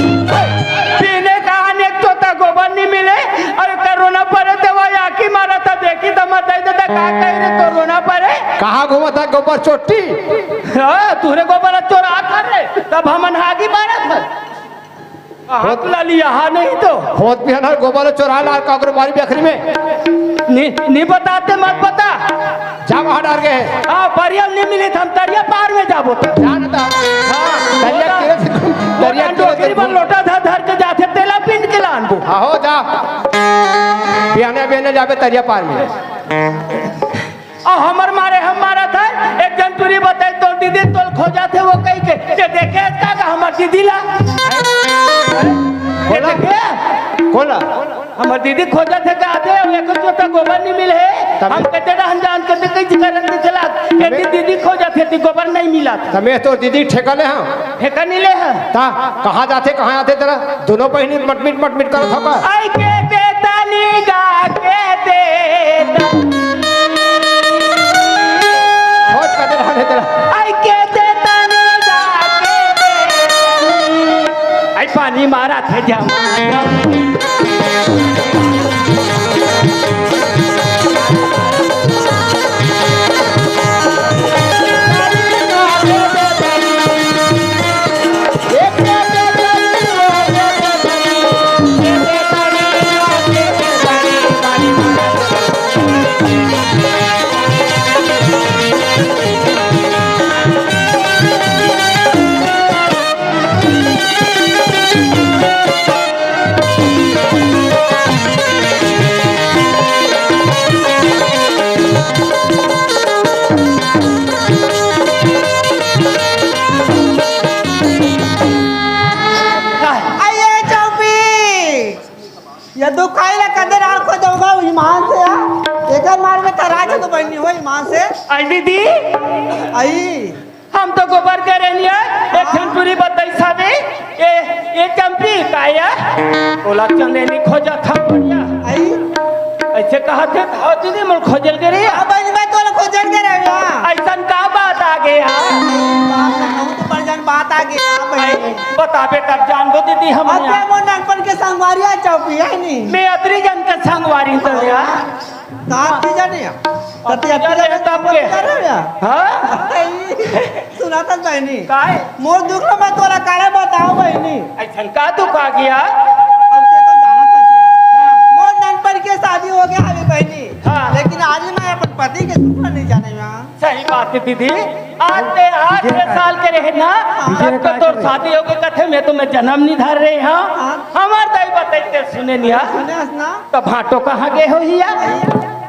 पीने का अनेक तो था गोबर नहीं मिले और कोरोना पड़े तो वही आखी मारा था देखी तो मत आई तो का कह रहे कोरोना पड़े कहाँ घूमा था गोबर चोटी हाँ तूने गोबर चोरा कर ले तब हम हागी मारा था हाथ ला लिया हाँ नहीं तो होत भी है ना गोबर चोरा लाल काकर मारी बेखरी में नहीं बताते मत बता जा वहाँ डर गए हाँ परियल नहीं मिली था हम तरिया पार में जाबो तो जान था दरिया डोकरी पर लोटा था धर के जाते तेला पिंड के लान बो हो जा बियाने बियाने जाबे तरिया पार में और हमर मारे हम मारा था एक जन तुरी बताई तो दीदी तोल खो जाते वो कहीं के ये देखे इसका का हमार दीदी ला खोला खोला हमार दीदी खोजा थे का आते एक छोटा गोबर नहीं मिले हम कहते रहन जान करते कई करन के चला ये दीदी खोजा थे गोबर नहीं मिला था तमे तो दीदी ठेकले हैं फेंका नहीं ले है ता कहाँ जाते कहाँ आते तेरा दोनों बहनी मटमिट कर थका आई के देता गा के देता खोज कर रहने तेरा आई के देता गा के देता आई पानी मारा था जम आइए चौपी ये दुखाई ला कदर आंख को दूंगा ईमान से आई दीदी आई हम तो गोबर के रहनिया एक ठनपुरी बताई साबे ए चंपी काया बोला चंदेनी खोजा था बढ़िया आई ऐसे कहा थे आओ दीदी मुल खोजल के रे अब मैं तो खोजन के रहया ऐसन का बात आ गया बात ना कहूं तो पर जान बात आ गया भाई बताबे तब जानबो दीदी हम अब क्या वो नानपन के संगवारिया चौपी है नहीं मैं अतरी जन के संगवारी तो या कहां की जाने तते जाने तब के हां सुना था बहनी काय मोर दुख लो मैं तोरा काले बताओ बहनी ऐसन का दुख आ गया अब ते तो जाना था मोर नानपन के शादी हो गया अभी बहनी हाँ। लेकिन आज मैं अपन पति के दुख नहीं जाने में सही बात है दीदी आज ते 8 साल के रहे ना तब तो तोर शादी हो गई कथे में तो मैं जन्म नहीं धर रहे हां हमार दाई बताइते सुने निया सुने ना तो भाटो कहां गए हो हिया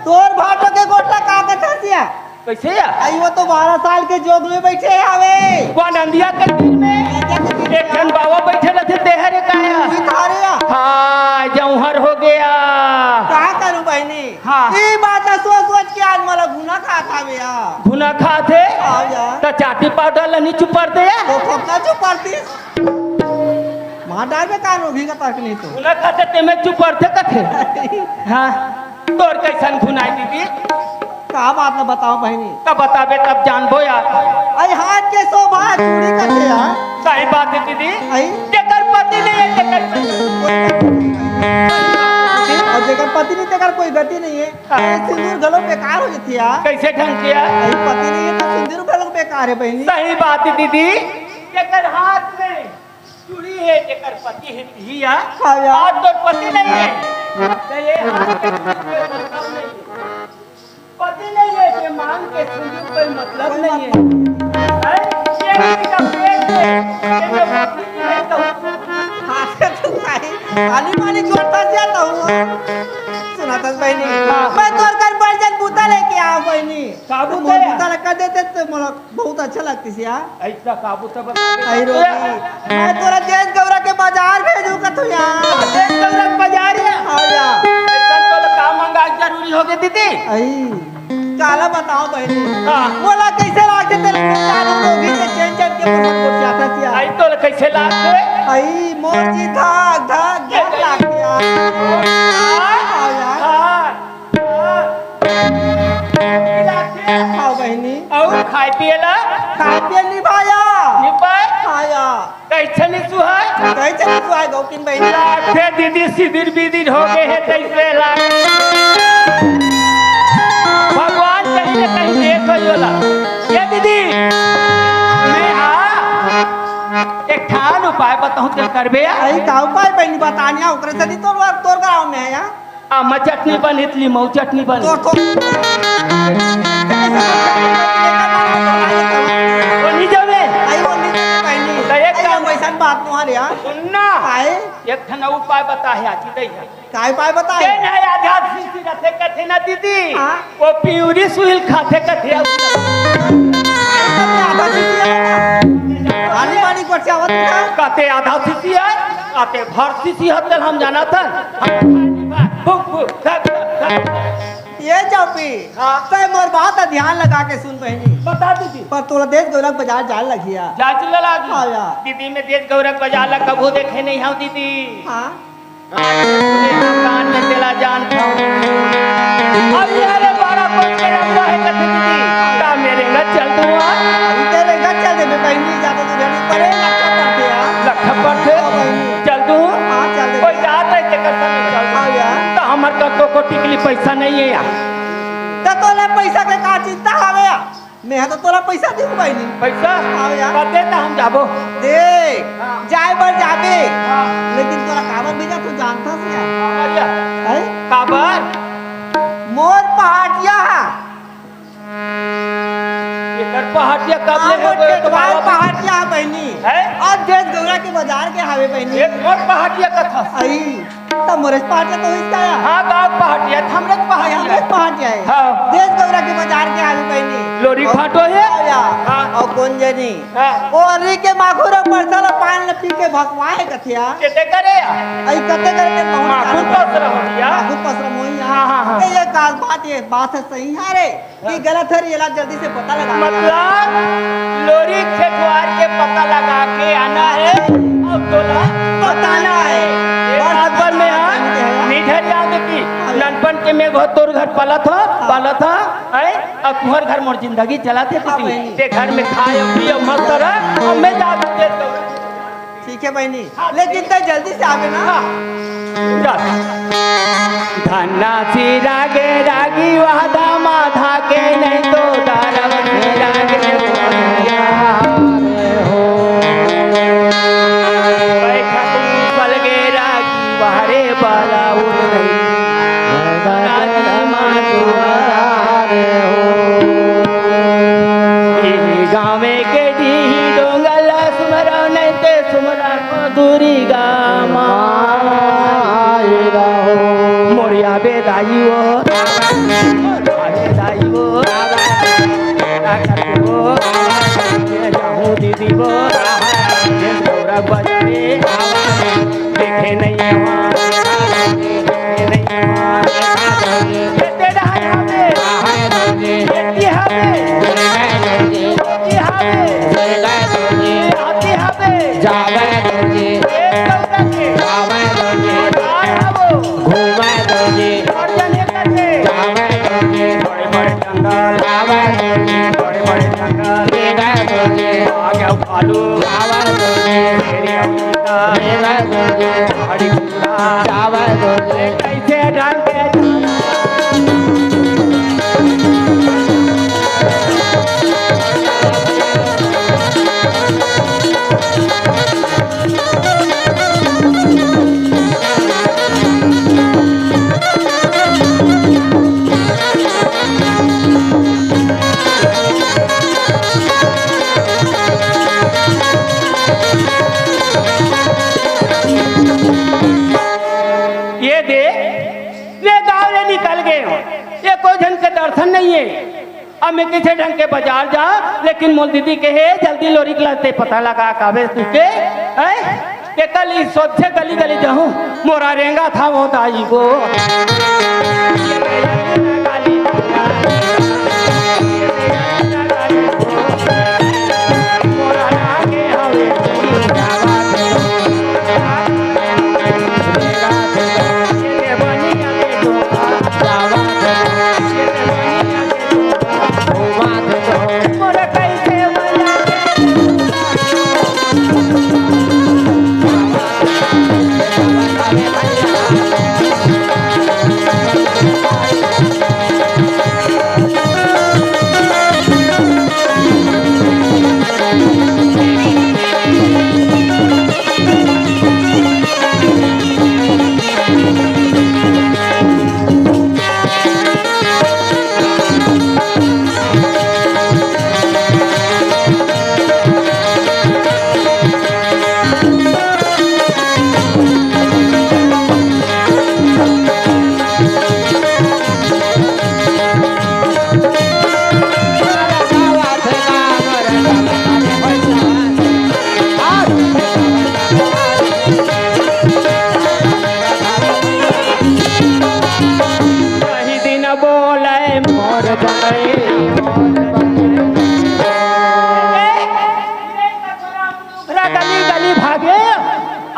तोर भाटो के गोटला का कथा दिया कैसे या आई वो तो 12 साल के जोग में बैठे आवे कौन अंधिया के दिन में एक जन बाबा बैठे रहते तेहरे काया थारे हां जौहर हो गया का करूं बहनी हाँ। ई बात सोच सोच के आज मला गुना खाता बेया गुना खाते आओ यार तो चाटी पाउडर लनी चुपर दे तो खोपना चुप करती मां डाल में कान होगी का तक नहीं तो गुना खाते ते में चुपर थे कथे हां तोर कैसन गुनाई दीदी का बात ना बताओ बहनी तब बताबे तब जानबो यार आई हाथ के शोभा चूड़ी करते यार सही बात है दीदी आई जेकर पति नहीं है जेकर और जेकर पति नहीं तेकर कोई गति नहीं है ये सिंदूर गलो बेकार हो जाती है कैसे ढंग किया आई पति नहीं है तो सिंदूर गलो बेकार है बहनी सही बात है दीदी जेकर हाथ में चूड़ी है जेकर पति है हिया हाँ यार। आज तो पति नहीं है तो ये हाथ के चूड़ी कोई मतलब नहीं है पति नहीं है ये मांग के सिंदूर कोई मतलब नहीं है ये किसी का पेट है ये जो पति नहीं है तो हाथ से तू खाई आनी मानी जोड़ता जाता हूँ सुना था बहनी मैं तोर कर बर्जन बूता लेके आओ बहनी का तो बूता मोर है? बूता लगा देते तो मला बहुत अच्छा लगती सी यार ऐसा काबू तो आई रोगी मैं तोरा देश गौरा के बाजार भेजू का तू यार देश गौरव बाजार है आओ जा ऐसा तो काम मंगा जरूरी हो गई दीदी आई काला बताओ बहनी हाँ। बोला कैसे लागते तेरे चारों रोगी के चैन चैन के ऊपर को जाता थी आई तो कैसे लागते आई मोर जी धाक धाक धाक लागती यार आओ यार आओ बहनी और खाए पिएला खा पिए निभाया निपाय आया कैसे नहीं सुहाय कहीं चली तू आए गौकिन बहनी लाखे दीदी सिदिर बिदिर हो गए हैं कैसे लाख भगवान चाहिए कहीं देख योला ये दीदी मैं एक ठान उपाय बताऊं चल करबे आई का उपाय बहनी बतानिया ओकरे से तोर गांव में है यार आम चटनी बनी इतली मऊ चटनी बनी तोर तो बनी जावे आई वो नहीं बहनी तो एक काम वैसा बात तुम्हारे यार सुनना काहे एक ठन उपाय बता है आची दई है काय उपाय बताए के ना आजाद सीसी रथे कथे ना दीदी हाँ। वो प्यूरी सुहिल खाते कथे आनी मानी को चावत का कहते आधा सीसी है कहते भर सीसी हतल हम जाना था भुक भुक धक धक ये चौपी हाँ। तो मोर बात है, ध्यान लगा के सुन बहनी बता दीदी पर तोरा देश गोलक बाजार जान लगिया जाच लगी हाँ यार। दीदी में देश गौरव बाजार ला कबू देखे नहीं हम दीदी हाँ कान में तेला जान खाऊं अब यार बड़ा कोई के रंगा है कथे दीदी का मेरे न चल दूंगा अभी तेरे घर चल दे बहनी जाता तू रेडी पड़े लक्ष्य करते यार लखा पर थे हाँ बहनी। चल दूं हाँ चल दे कोई जात है तेकर संग चल हाँ यार तो हमर का को टिकली पैसा नहीं है यार तो तोला पैसा के का चिंता हवे या मैं तो तोरा पैसा दे बहनी पैसा हाँ यार। कते ना हम जाबो देख हाँ। जाए बर जाबे हाँ। लेकिन तोरा काबर भेजा तू जानता से यार अरिया है काबर मोर पहाटिया एकर पहाटिया कब ले मोर हो टेकवाल पहाटिया बहनी है और देश गौरा के बाजार के हावे बहनी एक मोर पहाटिया कथा आई तो मोरेश पहाटिया तो इसका या हां गांव पहाटिया हमरे हमरे पहाटिया पहाटिया है हाँ। देश गौरा के बाजार के हावे बहनी लोरी घाटो है भैया हाँ। और गुंजनी हाँ। ओ अरी के माखुर परसल पान न पी के भगवाए कथिया केते करे आई कते करके माखुर पसरा हो गया। माखुर पसरा मोई हाँ, हाँ, हाँ। ये बात है सही है रे कि गलत है ये जल्दी से पता लगा मतलब लोरी खेतवार के पता लगा के आना है और तोला बताना है। बात पर में हाँ निधर याद की ननपन के में घो तोर घर पालत हो है और तुम्हार घर मोर जिंदगी चलाते थी ते घर में खाए पियो मस्त रह और मैं जा दे तो ठीक है बहनी लेकिन तो जल्दी से आवे ना धन्ना सी रागे रागी वादा माधा के नहीं तो दारव से रागे हो बैठा तू पलगे रागी वारे बाला उड़ नहीं रागी माधुआरे हो गावे के डी डोंगल सुमरा नहीं ते सुमरा मधुरी गामा मोरिया बेदाई वो बेदाई वो जाऊँ दीदी वो गौरव बजे देखे नहीं कैसे ढंग दर्शन नहीं है। अब मैं किसी ढंग के बाजार जा लेकिन मोल दीदी के है जल्दी लोरी लाते पता लगा कावे तुके के कल इस सोचे गली गली जाऊं मोरा रेंगा था वो दाई को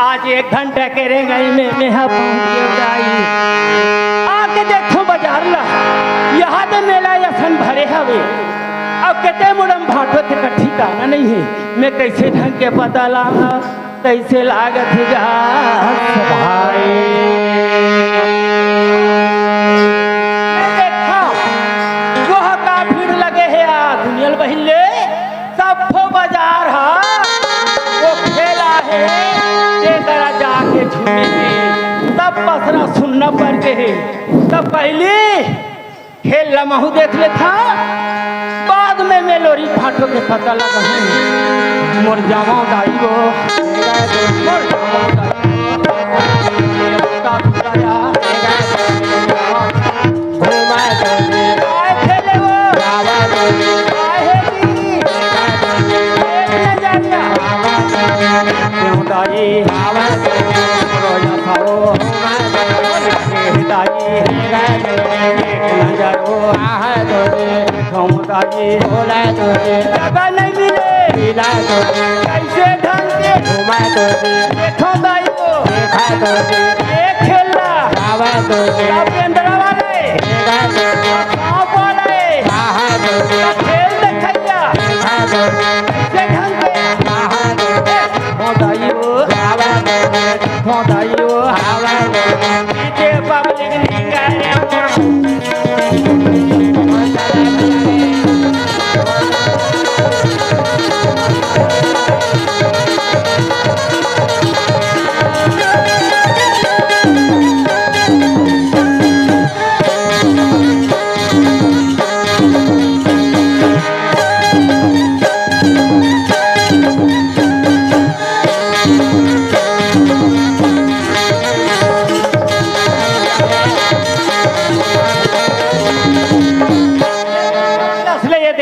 आज 1 घंटा के रे गई में आके देखो बाजार ला यहाँ दे मेला यसन भरे हवे अब केते मुड़म भाटो ते कठी काना नहीं है मैं कैसे ढंग के पता लागा कैसे लागत जा भाई देखा वह का भीड़ लगे है दुनिया बहिले सब बाजार हा वो खेला है जाके झूमे तब पसरा सुनना पड़ के है तब पहले खेल लमहू देख ले था बाद में मेलोरी फाटो के पता लगा मोर जावा दाई गो मोर जावा दाई नजरो आए तोरे ठोमदाई बोला तोरे जगह नहीं मिले मिला तोरे कैसे ढंग से घुमा तोरे ठोमदाई को देखा तोरे एक खेलना आवा तोरे केंद्र वाले देखा तोरे गाँव वाले आहा तोरे खेल देखैया देखा तोरे कैसे ढंग से आहा तोरे ठोमदाई को आवा तोरे ठोमदाई को आवा तोरे पीछे पब्लिक निकाले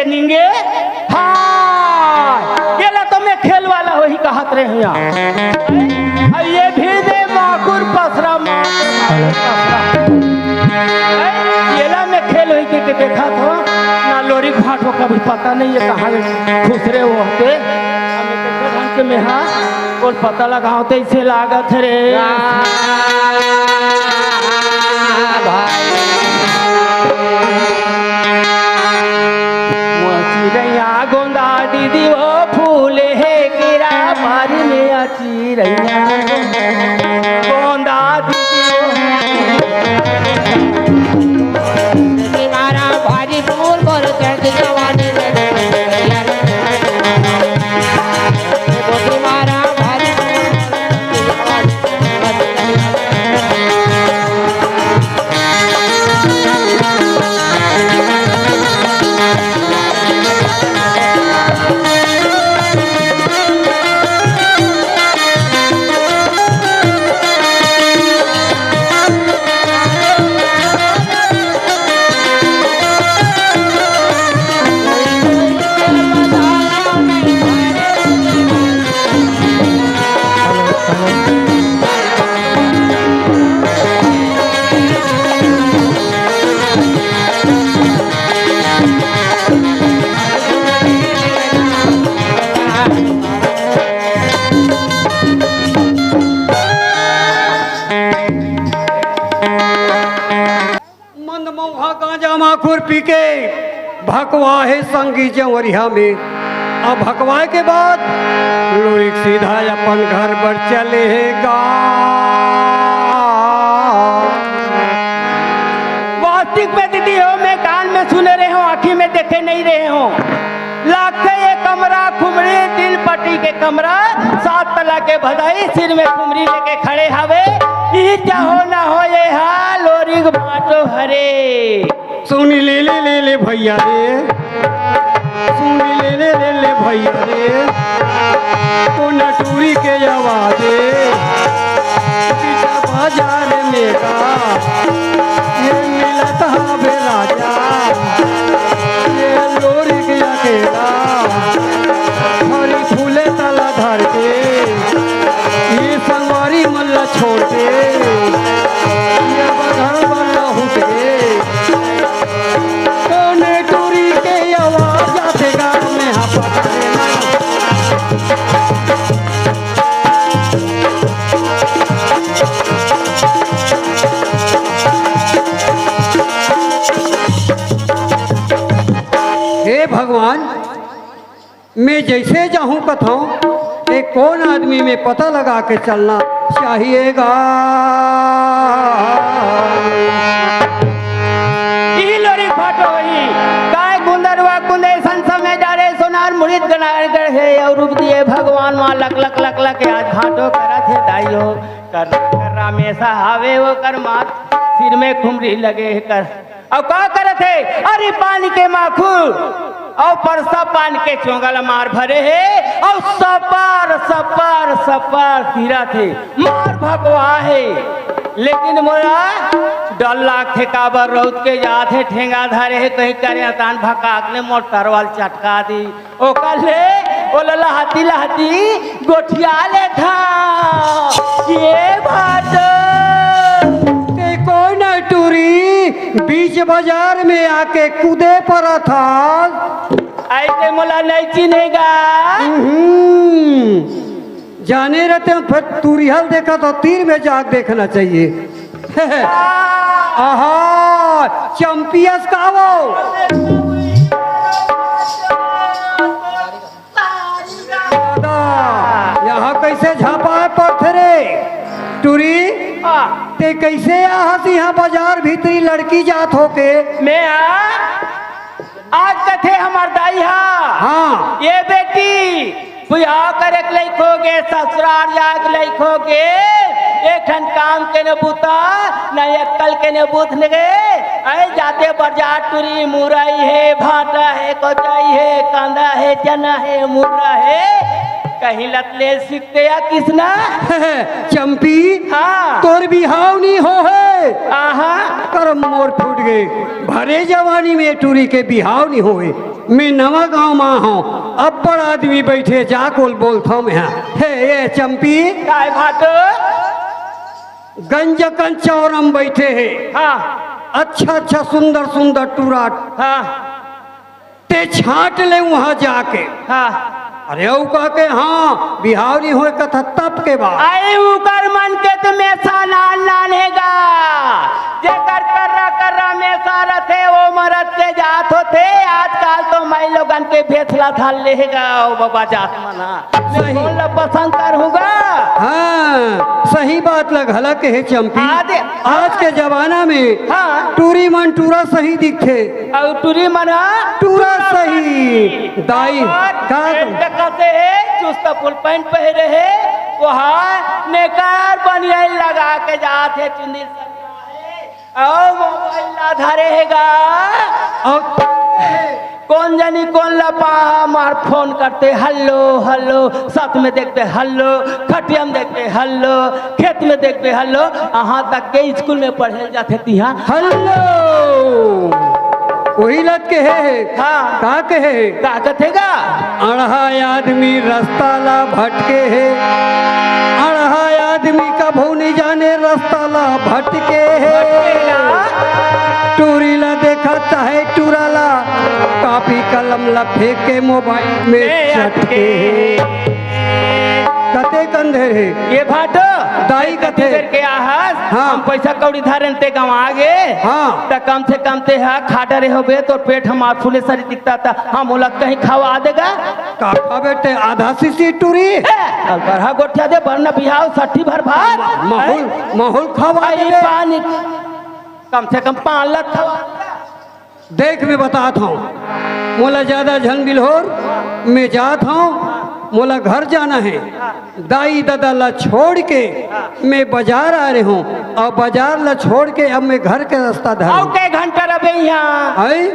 निंगे हाँ ये ला तो मैं खेल वाला वही कहत रहे यहाँ और ये भी दे माकुर पसरा ये ला मैं खेल वही के देखा था ना लोरी घाटों का भी पता नहीं है कहाँ खुसरे वो होते ढंग के में हाँ और पता लगाओ तो इसे लागत रे चिड़ैया गोंदा दीदी वो फूले है गिरा बारी में चिड़ैया गोंदा दीदी तुम्हारा भारी फूल पर चढ़ जवानी तुम्हारा भारी मंदमौहा गांजा माखुर पी के भकवा है संगी जवरिया में। अब भकवाए के बाद लोग सीधा अपन घर पर चले वास्तविक में दीदी हो मैं कान में सुने रहे हो आँखी में देखे नहीं रहे हो लागते ये कमरा खुमरी दिल पट्टी के कमरा 7 तला के भदाई सिर में खुमरी लेके खड़े हवे ई चाहो ना हो ये हा लोरी बाटो हरे सुनी ले भैया रे सुनी ले भैया रे तो नटूरी के आवाज़े बाजार मेरा ये मिलता बे राजा ये लोरी के अकेला हरी फूले तला धर के ये संगवारी मल्ला छोड़ के ये बघर मल्ला उठ के कोने टूरी के आवाज आते गाँव में हापा हे भगवान मैं जैसे जाऊं कथाऊं एक कौन आदमी में पता लगा के चलना चाहिएगा। लोरी फाटो वही गाय गुंदरवा गुंदे संसम में डारे सोनार मुड़ित गनार है और रूप दिए भगवान वहाँ लक लक लक लक आज घाटो करत है दाइयो कर रामेशा हावे वो कर मात सिर में खुमरी लगे कर अब क्या करत है अरे पानी के माखूर और परसा पान के चोंगल मार भरे है और सपार सपार सपार तीरा थे मार भगवा है लेकिन मोरा डर लाख थे काबर रौद के जात है ठेंगा धरे है कहीं करे तान भकाक ले मोटर वाल चटका दी ओ कल ले ओ लहती गोठिया ले था ये बात के कोई न टूरी बीच बाजार में आके कूदे पड़ा था। ऐसे मोला नहीं चिनेगा। जाने रहते हैं फिर तुरिहल देखा तो तीर में जाग देखना चाहिए। आहा चंपियस का वो यहाँ कैसे झापा है पत्थरे टूरी ते कैसे हंसी यहाँ बाजार भीतरी लड़की जात होके मैं आज कथे हमार दाई हाँ ये बेटी बुआ करे लिखोगे ससुराल जाग लिखोगे एक ठन काम के न बूता न अक्कल के न बूथ लगे अरे जाते बाजार टूरी मुरई है भाटा है कोचाई है कांदा है चना है मुर्रा है कहीं लतले सीखते या किसना चंपी हाँ तोर बिहाव नहीं हो है आहा करम मोर फूट गए भरे जवानी में टूरी के बिहाव नहीं होए मैं नवा गांव में हूँ अब बड़ आदमी बैठे जा कोल बोलता हूँ मैं हे ये चंपी काय भाटो गंज कन चौरम बैठे है हाँ अच्छा अच्छा सुंदर सुंदर टूरा हाँ ते छाट ले वहाँ जाके हाँ अरे वो कह के हाँ बिहाव नहीं होए कथा तप के बाद आई उकर मन के तो मेसा लाल लाल हैगा जेकर कर्रा में सारा थे वो मरद के जात होते आजकल तो मैं लोगन के भेसला था लेगा ओ बाबा जात मना सही। मैं पसंद करूँगा हाँ सही बात लगला के है चंपी आज के जमाना में हाँ टूरी मन टूरा सही दिखे और टूरी मना टूरा सही दाई का से है चुस्त फुल पैंट पहरे है वहाँ नेकार बनिया लगा के जाते चुंदी और मोबाइल ना धरे हैगा कौन जानी कौन लपा मार फोन करते हल्लो हल्लो साथ में देखते हल्लो खटिया में देखते हल्लो खेत में देखते हल्लो यहाँ तक के स्कूल में पढ़े जाते तिहा हल्लो वही लत के है हाँ का के है का कथेगा अढ़ा आदमी रास्ता ला भटके है अढ़ा आदमी का भू नहीं जाने रास्ता ला भटके है टूरी ला देखा चाहे टूरा ला कापी कलम ला फेंक के मोबाइल में चटके कते कंधे है ये भाटो दाई कथे करके आहस हाँ। हम पैसा कौड़ी धारन ते गाँव आगे हाँ त कम से कम ते हा खाटा रहे होबे तो पेट हमार फूले सारी दिखता था हम बोला कहीं खावा देगा काका बेटे आधा सीसी टूरी कल बरहा गोठिया दे वरना बिहाव साठी भर भात माहौल माहौल खवा आई देबे। पानी कम से कम 5 लाख खवा देख मैं बताता हूँ मोला ज्यादा झन बिलहोर मैं जाता हूँ मोला घर जाना है दाई दादा ला छोड़ के मैं बाजार आ रही हूँ और बाजार ला छोड़ के अब मैं घर के रास्ता धर और के घंटा रबे यहाँ आई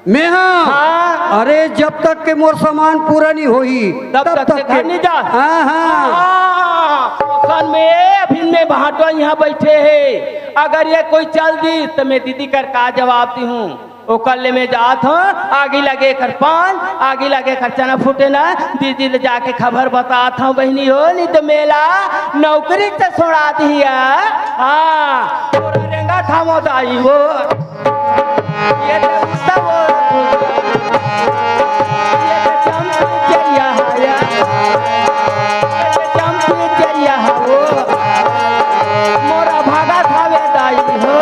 मैं हाँ हाँ। अरे जब तक के मोर सामान पूरा नहीं होई तब तक के घर नहीं जा हाँ हाँ सन में अभी में भाटो यहाँ बैठे है अगर ये कोई चल दी तो मैं दीदी कर का जवाब दी हूँ वो कल में जात हूँ आगे लगे कर पान आगे लगे कर चना फूटे ना दीदी ले जाके खबर बताता हूँ बहनी हो नहीं तो मेला नौकरी से छोड़ा दिया हाँ रेंगा था मोदाई वो ये तो सब ये तो चमकी चरिया है ये तो चमकी चरिया है वो मोरा भागा थावे दाई हो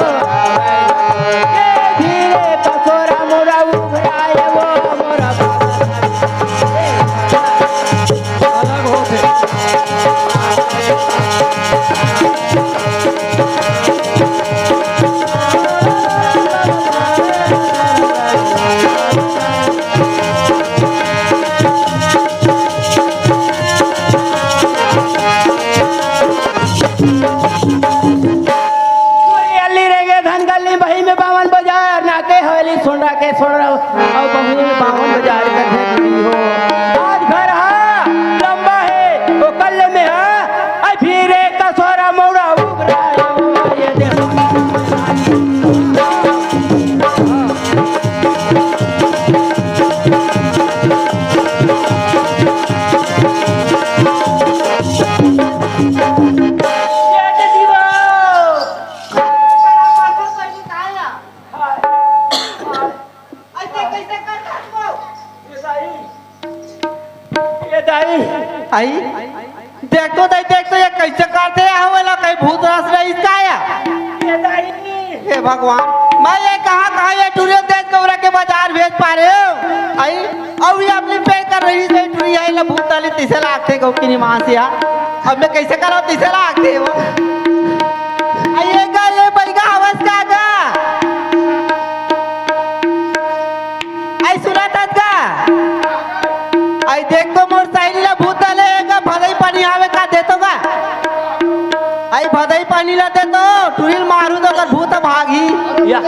दाई आई देख तो ये कैसे करते हैं हवेला कहीं भूत रस रही इसका आया ये दाई हे भगवान मैं ये कहाँ ये टूरियो देख कौरा के बाजार भेज पा रहे हो आई अब ये अपनी पे कर रही है टूरी आई ला भूत वाली तीसरा लागते गौ की मां से अब मैं कैसे करो तीसरा लागते हो आई ये बैगा आवाज का गा आई सुना था का आई देख तो मोर साइड ला भूत वाले का भले पानी आवे का देतो का आई भदई पानी ला देतो टूरिल मारू तो कर भूत भागी या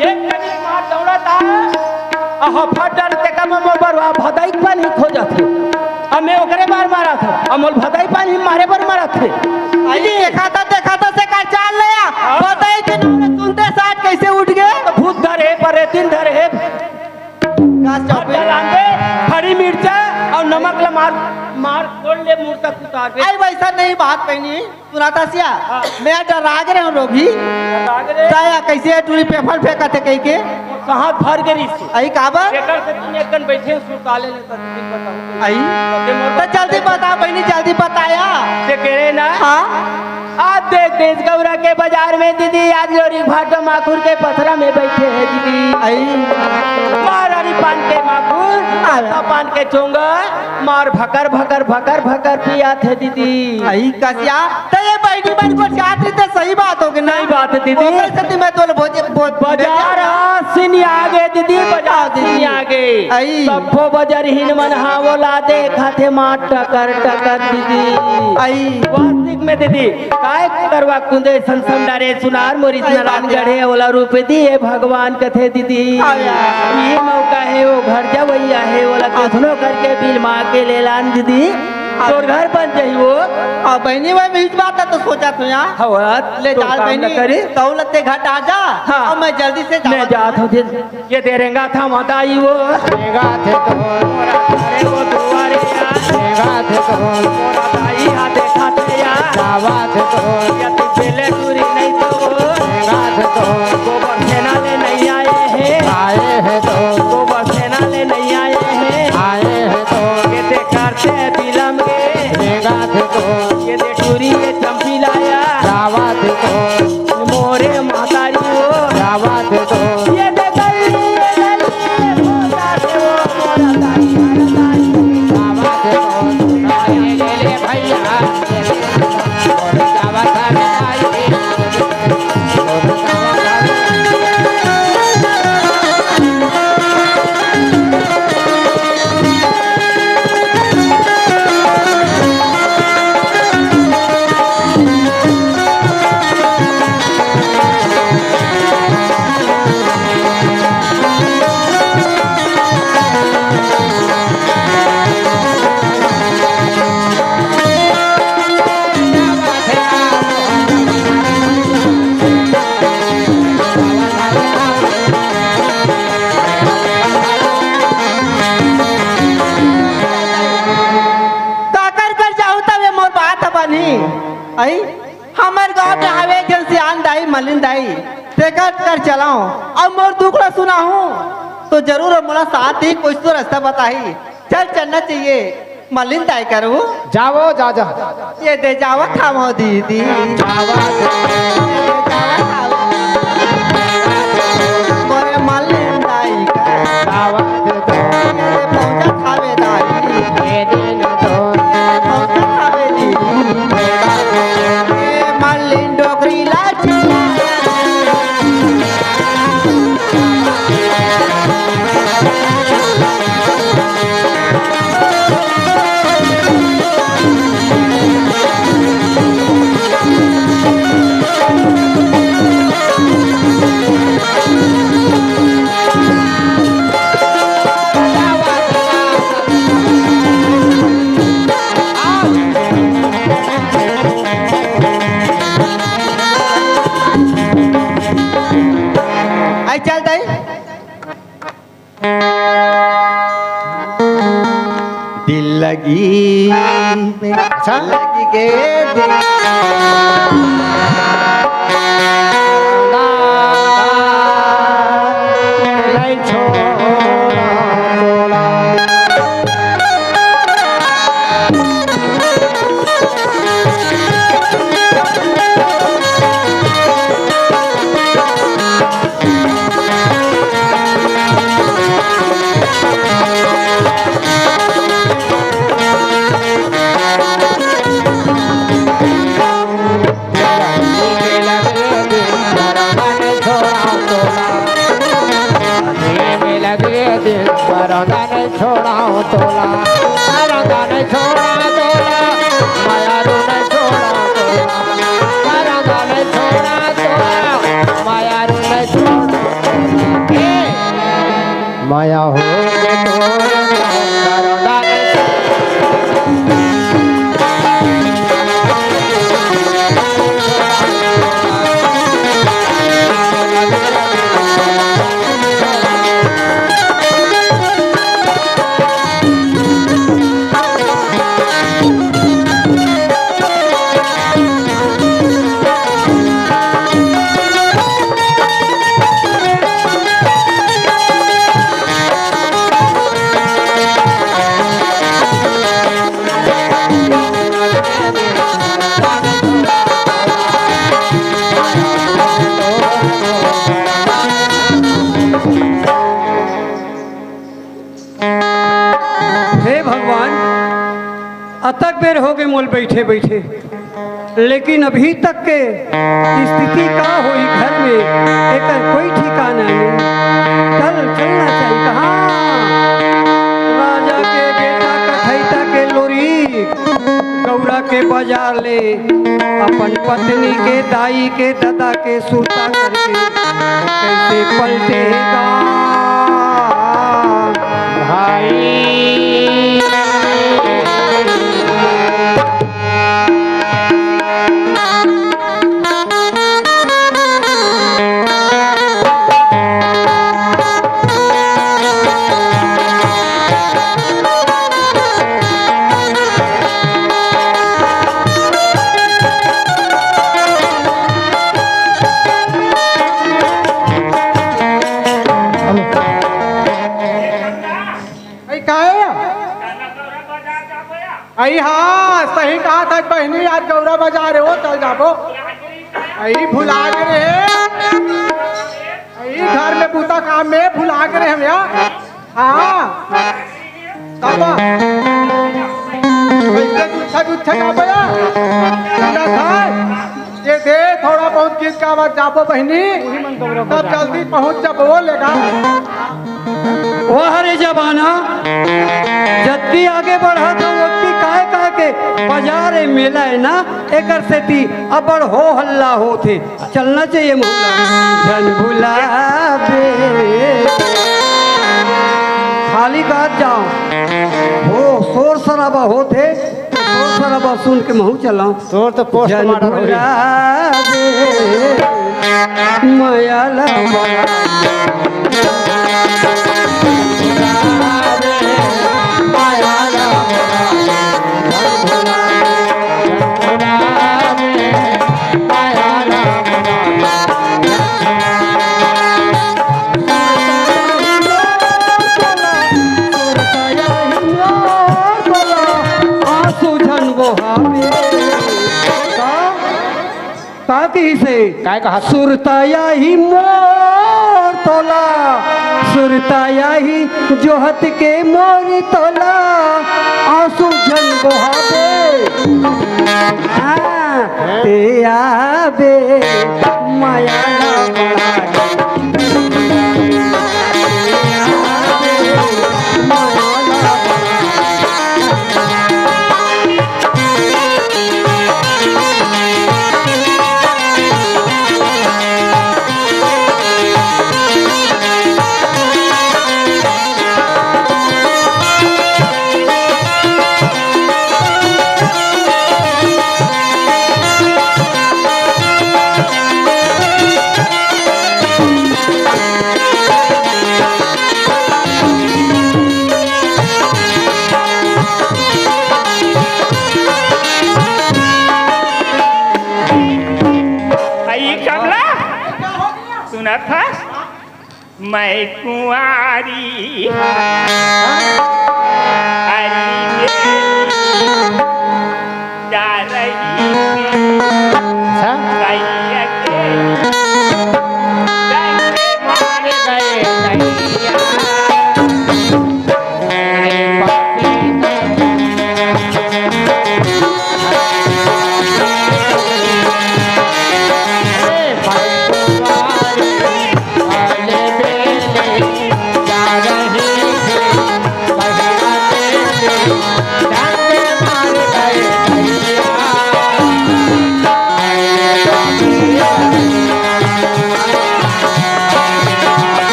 ये कनी मार दौड़ता अह फटन ते कम बरवा भदाई पानी खोजत अब मैं ओकरे बार मारा था अमोल भदाई पानी मारे पर मारा थे आई देखा था से का चाल लिया भदई के नूरे सुनते साथ कैसे उठ गए भूत धरे पर तीन धरे गाछ चौपे लांगे हरी मिर्चा और नमक ला मार खोल ले मुंह तक उतार दे आई वैसा नहीं बात पहनी सुनाता सिया मैं डरा गए हूं रोगी दया कैसे टूरी पेपर फेंका थे कहीं के कहां भर गई आई काबर एकर से तीन एक दिन बैठे सुताले ने तक बताऊं आई तो जल्दी बता बहनी जल्दी बताया से करे ना हां आज देख देश गौरा के बाजार में दीदी आज लोरी भाटो माखुर के पथरा में बैठे हैं दीदी आई मारारी पान के माखुर आता पान के चोंगा मार भकर भकर भकर भकर पिया थे दीदी आई कसिया तो ये बहनी बन को चाहती तो सही बात होगी नहीं बात है दीदी ओकर सती मैं तो बाजार सिनी आगे दीदी बाजार सिनी आगे आई सबको बाजार हिन मन हावला देखा थे मार टकर टकर दीदी आई वास्तविक में दीदी काय करवा कुंदे संसम डारे सुनार मोरी नारायण गढ़े ओला रूप दिए भगवान कथे दीदी ये मौका है वो घर जवैया है ओला कसनो करके बिल माँ के ले लान दीदी तोर घर बन जाई वो अब बहनी में बीच बात है तो सोचा तू यहाँ हवा ले चाल बहनी करे दौलते घाट आ जा हाँ। और मैं जल्दी से मैं जात हूँ ये देरेंगा था मताई वो देगा थे तो मोरा तारे वो दुआरे देगा थे तो मोरा ताई आ देखा थे यार जावा थे तो ये तू पहले दूरी नहीं तो देगा थे तो गोबर सेना ले नहीं आए हैं तो गोबर सेना ले नहीं आए हैं तो ये दे करते बिलम के देगा थे तो ये दे टूरी ये चंपी लाया जावा थे तो मोरे मातारी वो जावा थे तो ये दे गली मोरा थे वो मोरा ताई जावा थे तो ले ले भैया जावा था आई हमारे गांव में आवे जन से आन दाई मलिन दाई देखा कर चलाऊं अब मोर दुखड़ा सुना हूँ तो जरूर मोला साथ ही कुछ तो रास्ता बताई चल चलना चाहिए मलिन दाई करूँ जाओ जा जा ये दे जावा खामो दीदी मोरे मलिन दाई का पहुंचा खावे दाई पहुंचा खावे दीदी मलिन डोकरी लाची चल दई दिल लगी अच्छा लगी के दिल नहीं छोड़ा रंगा नहीं छोड़ाऊं तोला रंगा नहीं छोड़ा तोला माया रू नहीं छोड़ा तोला रंगा नहीं छोड़ा तोला माया रू नहीं छोड़ा माया हो गए तो रंगा नहीं हे भगवान, अतक बेर हो गए मोल बैठे बैठे, लेकिन अभी तक के स्थिति का हुई घर में एक कोई ठिकाना नहीं। चलना चाहिए कहाँ? राजा के बेटा कठैता के लोरी गौरा के बाजार ले अपन पत्नी के दाई के दादा के सुरता करके कैसे पलटेगा भाई आई हाँ सही कहा था बहनी आज गौरा बाजार हो चल जाबो आई भुला गए आई घर में बूता काम में भुला गए हम यार हाँ तब कैसे दूध का भैया ये दे थोड़ा बहुत गीत का आवाज जाबो बहनी तब जल्दी पहुंच जाबो लेगा वो हरे जमाना जत्ती आगे बढ़ा था वक्ती काहे काहे के बाजार है मेला है ना एकर से ती अबड़ हो हल्ला होते चलना चाहिए मोहल्ला जन भुलावे खाली बात जाओ हो शोर शराबा होते शोर शराबा सुन के महू चलाओ तोर तो पोस्ट जन मार भुलावे मायाला से काय कहा सुरताया ही मोर तोला सुरताया ही जोहत के मोरी तोला आंसू जन बहावे ते आवे माया सुना था मैं कुंवारी जा रही जा रही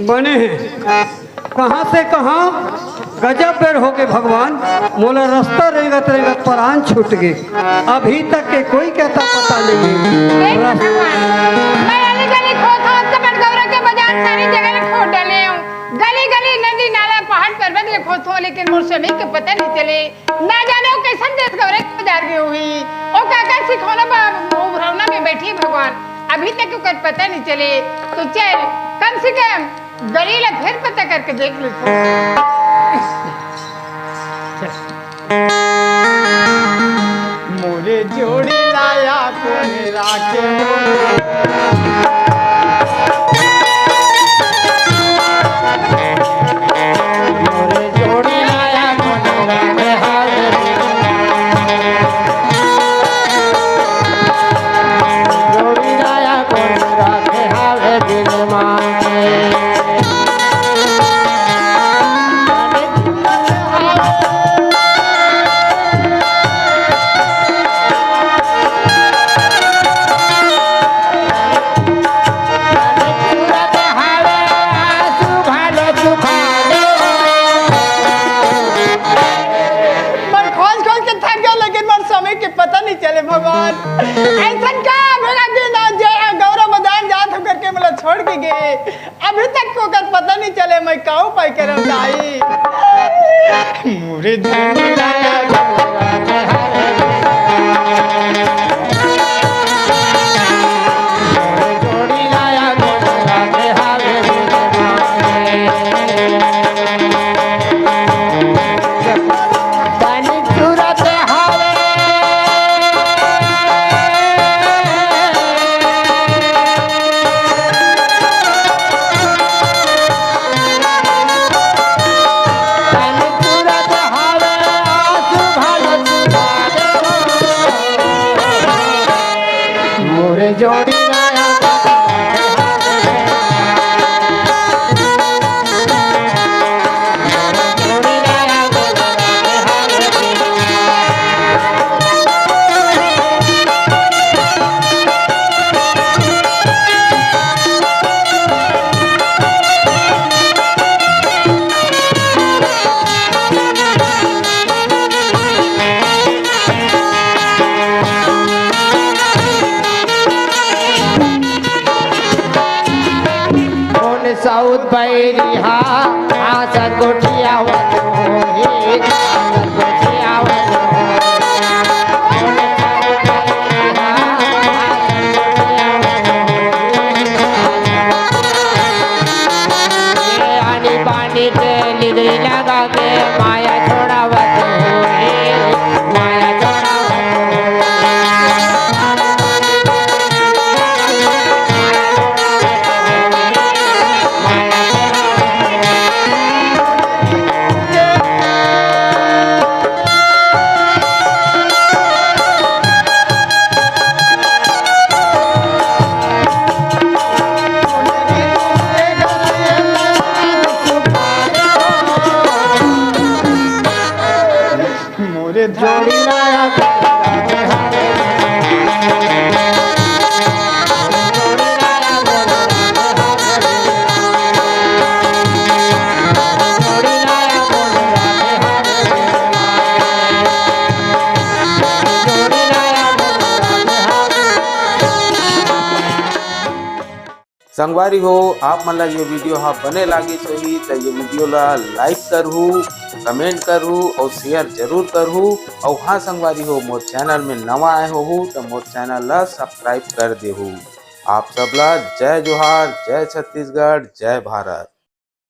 बने हैं कहाँ से कहाँ गजब बेर हो गए भगवान। मोला रास्ता रेंगत रेंगत परान छूट गए, अभी तक के कोई कहता पता नहीं देख है। भगवान, मैं अली गली खोद खोद के बटगौरा के बाजार सारी जगह खोद डाले हूँ, गली गली नदी नाला पहाड़ पर्वत ले खोद हो, लेकिन मोर सभी के पता नहीं चले। ना जाने वो कैसन देश गौरे के बाजार गई हुई, वो काका सिखौना भरौना में बैठी भगवान, अभी तक को पता नहीं चले। तो चल कम से कम गली ला फिर पता करके देख लो। मोरे जोड़ी लाया कोने राखे मोरे जोड़ी लाया कोने राखे हाल जोड़ी लाया कोने राखे हाल दिल मांगे पता नहीं चले भगवान। ऐसा क्या मेरा दिन आज गौरव मैदान जात हो करके मतलब छोड़ के गए, अभी तक को कर पता नहीं चले मैं काऊ पाई कर दाई मुरे धनी लाया जोड़ी लाया कोने हाल पानी सूरत हावे जोड़ी लाया जोड़ी लाया साउथ बैरिहा आसर गोटिया वही आसर गोटिया आनी पानी के लिदरी लगा के माया छोड़ा माया छोड़ा के संगवारी हो आप मन ला ये वीडियो हाँ बने लागिस होही तो ये वीडियो ला लाइक करहू, कमेंट करहू और शेयर जरूर करहू। और हाँ संगवारी हो मोर चैनल में नवा आए हो तो मोर चैनल ला सब्सक्राइब कर देहू। आप सबला जय जोहार, जय छत्तीसगढ़, जय भारत।